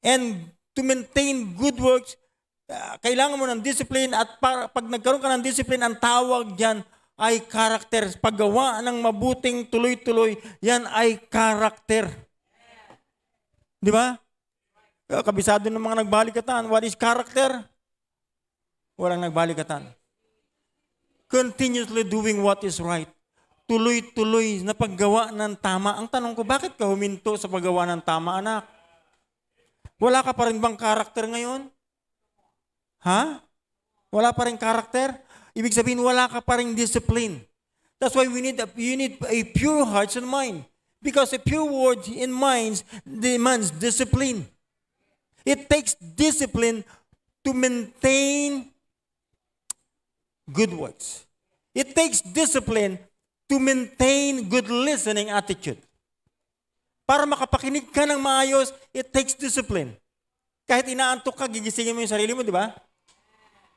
And to maintain good works, kailangan mo ng discipline, at pag nagkaroon ka ng discipline, ang tawag dyan ay character. Paggawa ng mabuting tuloy-tuloy, yan ay character. Di ba? Kabisado ng mga nagbalikatan. What is character? Walang nagbalikatan. Continuously doing what is right. Tuloy-tuloy na paggawa ng tama. Ang tanong ko, bakit ka huminto sa paggawa ng tama, anak? Wala ka pa rin bang character ngayon? Ha? Wala pa rin character? Ibig sabihin, wala ka pa rin discipline. That's why you need a pure heart and mind. Because a pure word in mind demands discipline. It takes discipline to maintain good works. It takes discipline to maintain good listening attitude. Para makapakinig ka ng maayos, it takes discipline. Kahit inaantok ka, gigisingin mo yung sarili mo, di ba?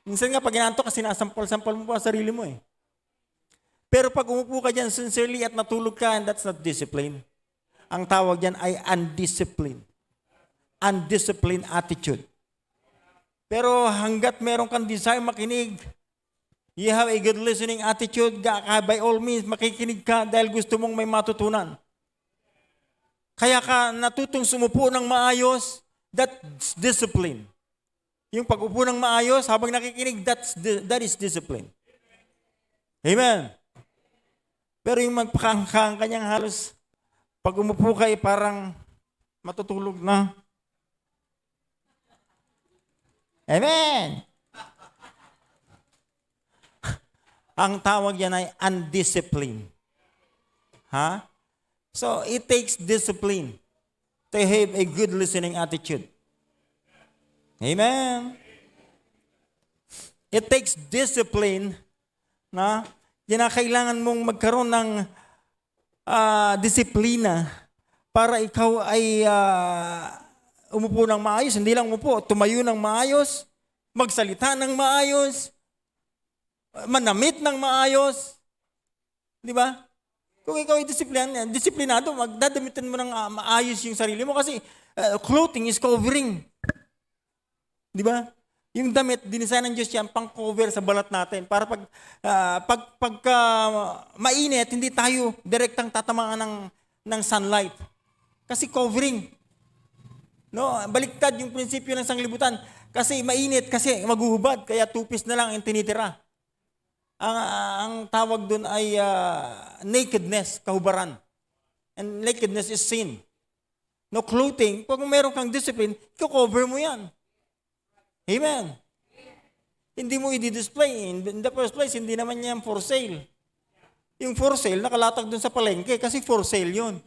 Minsan nga, pag inaantok ka, sinasampal-sampal mo pa ang sarili mo eh. Pero pag umupo ka dyan sincerely at natulog ka, and that's not discipline. Ang tawag dyan ay undisciplined. Undisciplined attitude. Pero hanggat meron kang desire makinig, you have a good listening attitude, by all means, makikinig ka dahil gusto mong may matutunan. Kaya ka natutong sumupo ng maayos, that's discipline. Yung pag-upo ng maayos, habang nakikinig, that is discipline. Amen. Pero yung magpakangkang kanyang halos Pag umupo ka, parang matutulog na. Amen! Ang tawag yan ay undisciplined. Ha? So, it takes discipline to have a good listening attitude. Amen. It takes discipline na kailangan mong magkaroon ng disiplina para ikaw ay umupo ng maayos. Hindi lang umupo, tumayo ng maayos, magsalita ng maayos, manamit ng maayos. Di ba? Kung ikaw ay disiplinado, magdadamitan mo ng maayos yung sarili mo kasi clothing is covering. Di ba? Yung damit, dinisign ng Diyos yan, pang-cover sa balat natin. Para pagka mainit, hindi tayo direktang tatamaan ng sunlight. Kasi covering. No, baliktad yung prinsipyo ng sanglibutan. Kasi mainit, kasi maguhubad, kaya tupis na lang ang tinitira. Ang tawag doon ay nakedness, kahubaran. And nakedness is sin. No, clothing, pag meron kang discipline, i-cover mo yan. Amen. Hindi mo i-display. In the first place, hindi naman yan for sale. Yung for sale, nakalatag dun sa palengke kasi for sale yun.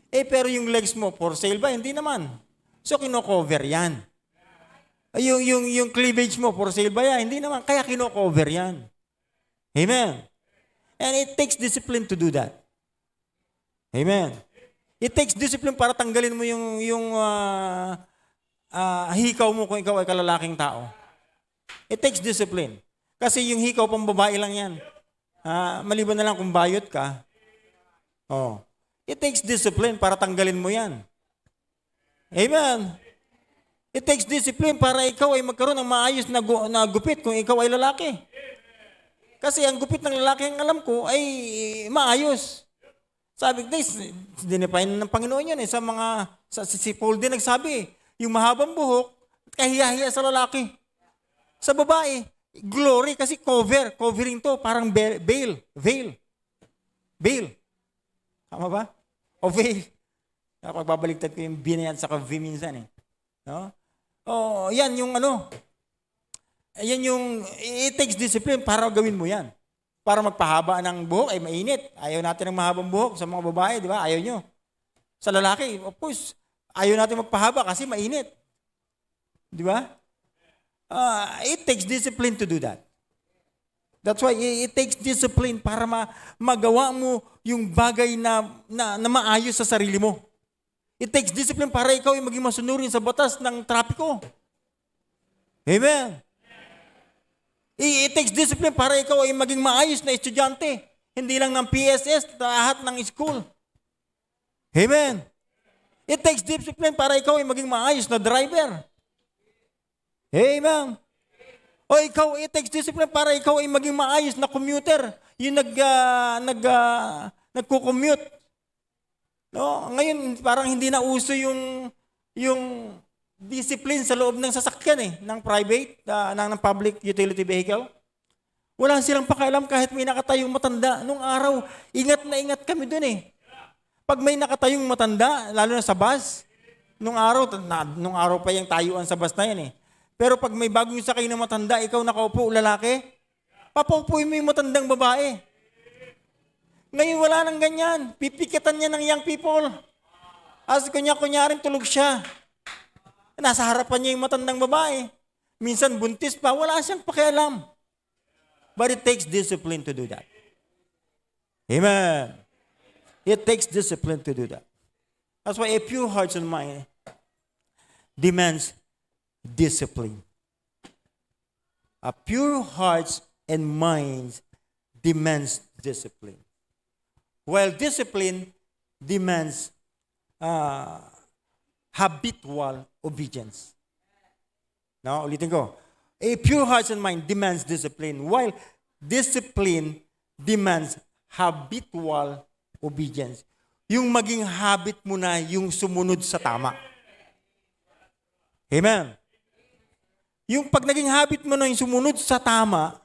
Pero yung legs mo, for sale ba? Hindi naman. So, kino-cover yan. Yung cleavage mo, for sale ba yan? Hindi naman. Kaya kino-cover yan. Amen. And it takes discipline to do that. Amen. It takes discipline para tanggalin mo yung hikaw mo kung ikaw ay kalalaking tao. It takes discipline. Kasi yung hikaw pang babae lang yan. Maliban na lang kung bayot ka. Oh. It takes discipline para tanggalin mo yan. Amen. It takes discipline para ikaw ay magkaroon ng maayos na gupit kung ikaw ay lalaki. Kasi ang gupit ng lalaki, ang alam ko, ay maayos. Sabi ko, dinefine ng Panginoon yan si Paul din nagsabi, yung mahabang buhok, kahiya-hiya sa lalaki. Sa babae, glory kasi covering to, parang veil. Tama ba? O veil. Pagbabaliktad ko yung B na yan sa V minsan No? Yan yung it takes discipline para gawin mo yan. Para magpahaba ng buhok, ay mainit. Ayaw natin ng mahabang buhok sa mga babae, di ba? Ayaw nyo. Sa lalaki, of course, ayaw natin magpahaba kasi mainit. Di ba? It takes discipline to do that. That's why it takes discipline para magawa mo yung bagay na maayos sa sarili mo. It takes discipline para ikaw ay maging masunurin sa batas ng trapiko. Amen. It takes discipline para ikaw ay maging maayos na estudyante. Hindi lang ng PSS, lahat ng school. Amen. It takes discipline para ikaw ay maging maayos na driver. Amen. O ikaw, it takes discipline para ikaw ay maging maayos na commuter. Yung nagko-commute. No? Ngayon, parang hindi na uso yung discipline sa loob ng sasakyan ng private, ng public utility vehicle. Wala silang pakialam kahit may nakatayong matanda. Nung araw, ingat na ingat kami dun Pag may nakatayong matanda, lalo na sa bus, nung araw pa yung tayuan sa bus na yan Pero pag may bagong sakay na matanda, ikaw nakaupo, lalaki, papaupuin mo yung matandang babae. Ngayon wala nang ganyan. Pipikitan niya ng young people. As kunyaring tulog siya. Nasa harapan niya yung matandang babae. Minsan buntis pa, wala siyang pakialam. But it takes discipline to do that. Amen. It takes discipline to do that. That's why a pure heart and mind demands discipline. A pure heart and mind demands discipline. While discipline demands habitual obedience. Now, ulitin ko. A pure heart and mind demands discipline, while discipline demands habitual obedience. Yung maging habit mo na yung sumunod sa tama. Amen. Yung pag naging habit mo na yung sumunod sa tama,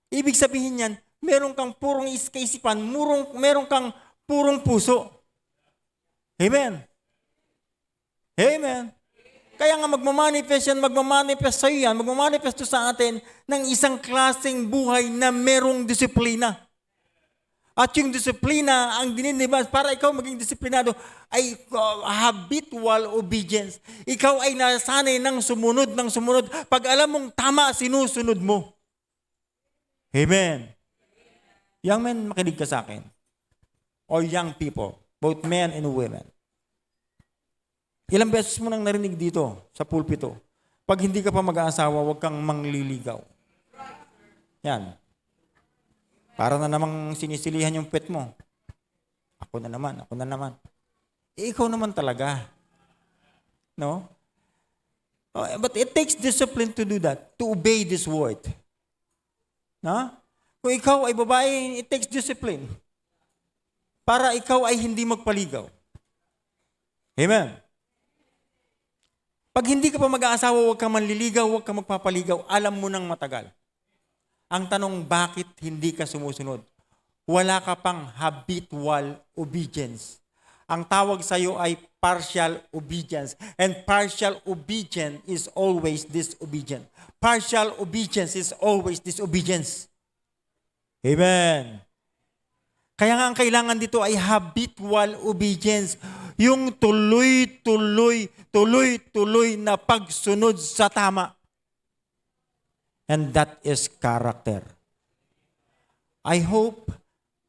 ibig sabihin yan, meron kang purong kaisipan, meron kang purong puso. Amen. Amen. Kaya nga magmamanifest yan, magmamanifest sa iyo yan, magmamanifest to sa atin ng isang klaseng buhay na merong disiplina. At yung disiplina, ang dinidibas, para ikaw maging disiplinado, ay habitual obedience. Ikaw ay nasanay ng sumunod. Pag alam mong tama, sinusunod mo. Amen. Young men, makinig ka sa akin. Or young people, both men and women. Ilang beses mo nang narinig dito sa pulpito, pag hindi ka pa mag-aasawa, huwag kang mangliligaw. Yan. Para na namang sinisilihan yung pet mo. Ako na naman. Ikaw naman talaga. No? But it takes discipline to do that, to obey this word. No? Kung ikaw ay babae, it takes discipline. Para ikaw ay hindi magpaligaw. Amen. Pag hindi ka pa mag-aasawa, huwag kang manliligaw, huwag kang magpapaligaw, alam mo nang matagal. Ang tanong, bakit hindi ka sumusunod? Wala ka pang habitual obedience. Ang tawag sa iyo ay partial obedience. And partial obedience is always disobedience. Partial obedience is always disobedience. Amen. Kaya nga ang kailangan dito ay habitual obedience. Yung tuloy-tuloy na pagsunod sa tama. And that is character. I hope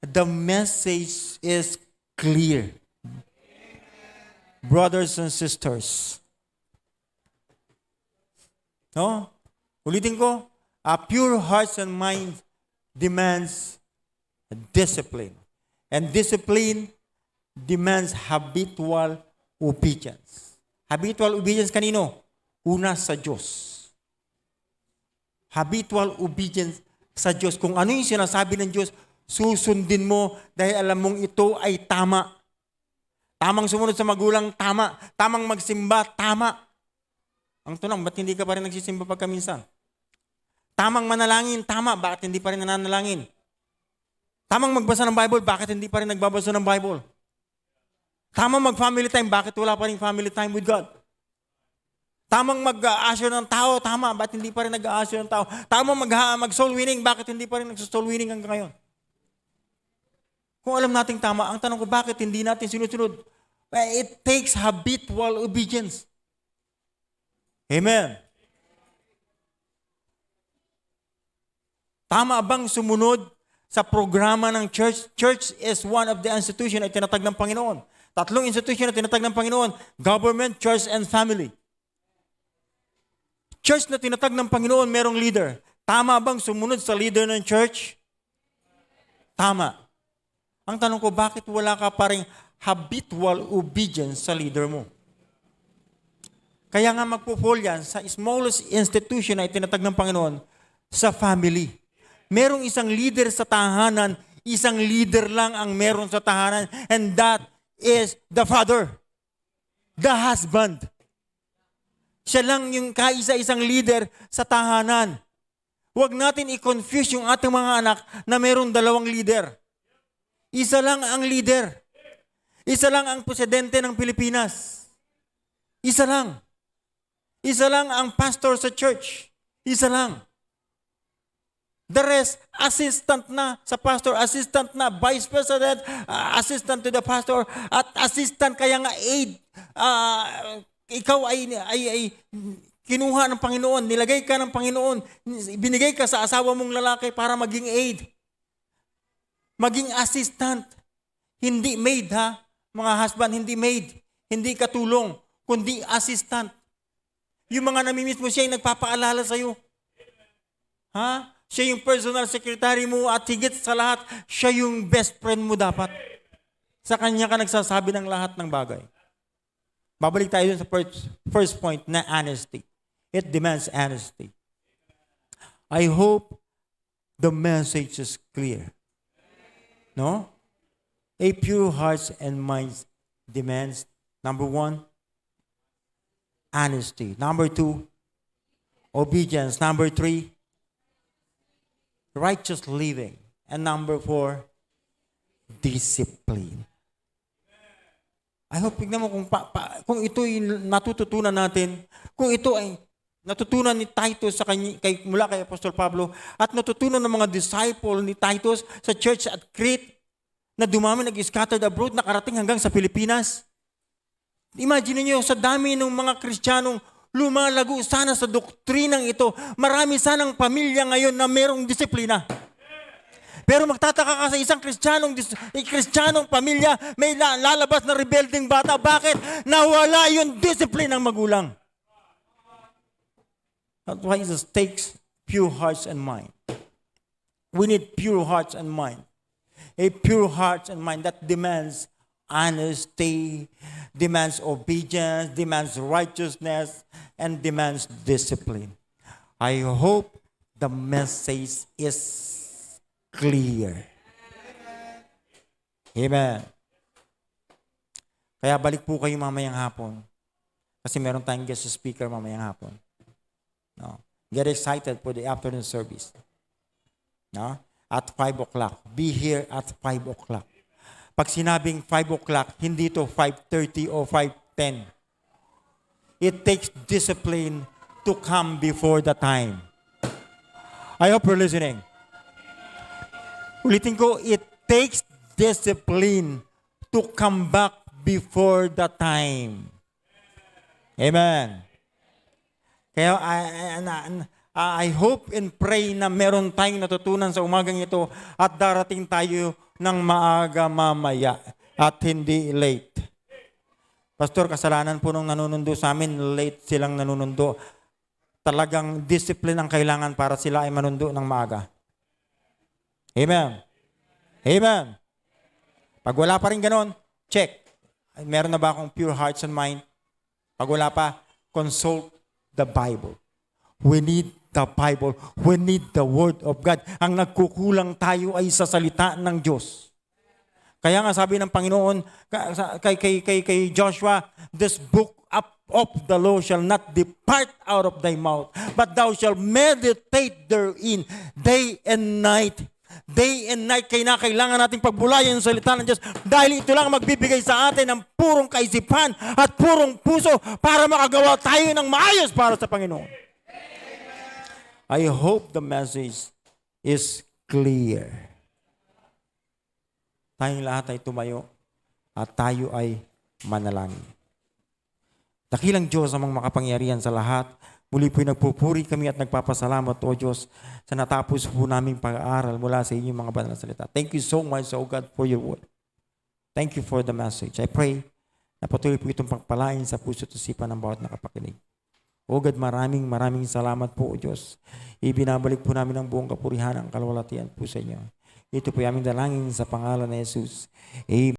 the message is clear. Brothers and sisters. No? Ulitin ko, a pure heart and mind demands discipline. And discipline demands habitual obedience. Habitual obedience kanino? Una sa Diyos. Habitual obedience sa Diyos. Kung ano yung sinasabi ng Diyos, susundin mo dahil alam mong ito ay tama. Tamang sumunod sa magulang, tama. Tamang magsimba, tama. Ang tunang, ba't hindi ka pa rin nagsisimba pagkaminsan? Tamang manalangin, tama. Bakit hindi pa rin nananalangin? Tamang magbasa ng Bible, bakit hindi pa rin nagbabasa ng Bible? Tamang mag-family time, bakit wala pa rin family time with God? Tamang mag-a-assure ng tao, tama, ba't hindi pa rin nag-a-assure ng tao? Tamang mag-soul winning, bakit hindi pa rin nag-soul winning hanggang ngayon? Kung alam nating tama, ang tanong ko, bakit hindi natin sinusunod? It takes habitual obedience. Amen. Tama bang sumunod sa programa ng church? Church is one of the institution na tinatag ng Panginoon. 3 institution na tinatag ng Panginoon: government, church, and family. Church na tinatag ng Panginoon, merong leader. Tama bang sumunod sa leader ng church? Tama. Ang tanong ko, bakit wala ka pa ring habitual obedience sa leader mo? Kaya nga magpo-fall yan sa smallest institution na itinatag ng Panginoon, sa family. Merong isang leader sa tahanan, isang leader lang ang meron sa tahanan, and that is the father, the husband. Siya lang yung kaisa-isang leader sa tahanan. Huwag natin i-confuse yung ating mga anak na mayroong 2 leader. Isa lang ang leader. Isa lang ang presidente ng Pilipinas. Isa lang. Isa lang ang pastor sa church. Isa lang. The rest, assistant na sa pastor, assistant na, vice president, assistant to the pastor, at assistant kaya nga aid. Ikaw ay kinuha ng Panginoon, nilagay ka ng Panginoon, binigay ka sa asawa mong lalaki para maging aid. Maging assistant. Hindi maid, ha? Mga husband, hindi maid. Hindi katulong, kundi assistant. Yung mga namimiss mo, siya yung nagpapaalala sa'yo. Ha? Siya yung personal secretary mo at higit sa lahat, siya yung best friend mo dapat. Sa kanya ka nagsasabi ng lahat ng bagay. Babalik tayo dun sa first point na honesty. It demands honesty. I hope the message is clear. No? A pure heart and mind demands, number 1, honesty. Number 2, obedience. Number 3, righteous living. And number 4, discipline. I hope, tignan mo kung ito'y natututunan natin, kung ito ay natutunan ni Titus mula kay Apostol Pablo at natutunan ng mga disciple ni Titus sa church at Crete na dumami nag-scattered abroad, nakarating hanggang sa Pilipinas. Imagine niyo sa dami ng mga Kristiyanong lumalago sana sa doktrinang ito. Marami sanang pamilya ngayon na merong disiplina. Pero magtataka ka sa isang Kristiyanong pamilya, may lalabas na rebelding bata. Bakit? Nawala yung discipline ng magulang. That's why Jesus takes pure hearts and mind. We need pure hearts and mind. A pure heart and mind that demands honesty, demands obedience, demands righteousness, and demands discipline. I hope the message is clear. Amen. Kaya balik po kayo mamayang hapon. Kasi meron tayong guest speaker mamayang hapon. No. Get excited for the afternoon service. No? At 5 o'clock. Be here at 5 o'clock. Pag sinabing 5 o'clock, hindi to 5:30 o 5:10. It takes discipline to come before the time. I hope you're listening. Ulitin ko, it takes discipline to come back before the time. Amen. Kaya I hope and pray na meron tayong natutunan sa umagang ito at darating tayo ng maaga mamaya at hindi late. Pastor, kasalanan po nung nanunundo sa amin, late silang nanunundo. Talagang discipline ang kailangan para sila ay manundo ng maaga. Amen. Amen. Pag wala pa rin ganon, check. Meron na ba akong pure hearts and mind? Pag wala pa, consult the Bible. We need the Bible. We need the Word of God. Ang nagkukulang tayo ay sa salita ng Diyos. Kaya nga sabi ng Panginoon kay Joshua, this book of the law shall not depart out of thy mouth, but thou shalt meditate therein day and night. Day and night, kailangan nating pagbulayan yung salita ng Diyos dahil ito lang magbibigay sa atin ng purong kaisipan at purong puso para makagawa tayo ng maayos para sa Panginoon. I hope the message is clear. Tayong lahat ay tumayo at tayo ay manalangin. Dakilang Diyos amang makapangyarihan sa lahat. Muli po'y nagpupuri kami at nagpapasalamat, O Diyos, sa natapos po naming pag-aaral mula sa inyong mga banal na salita. Thank you so much, O God, for your word. Thank you for the message. I pray na patuloy po itong pagpalain sa puso at isipan ng bawat nakapakinig. O God, maraming salamat po, O Diyos. Ibinabalik po namin ang buong kapurihan, ang kalwalatian po sa inyo. Ito po aming dalangin sa pangalan ni Jesus. Amen.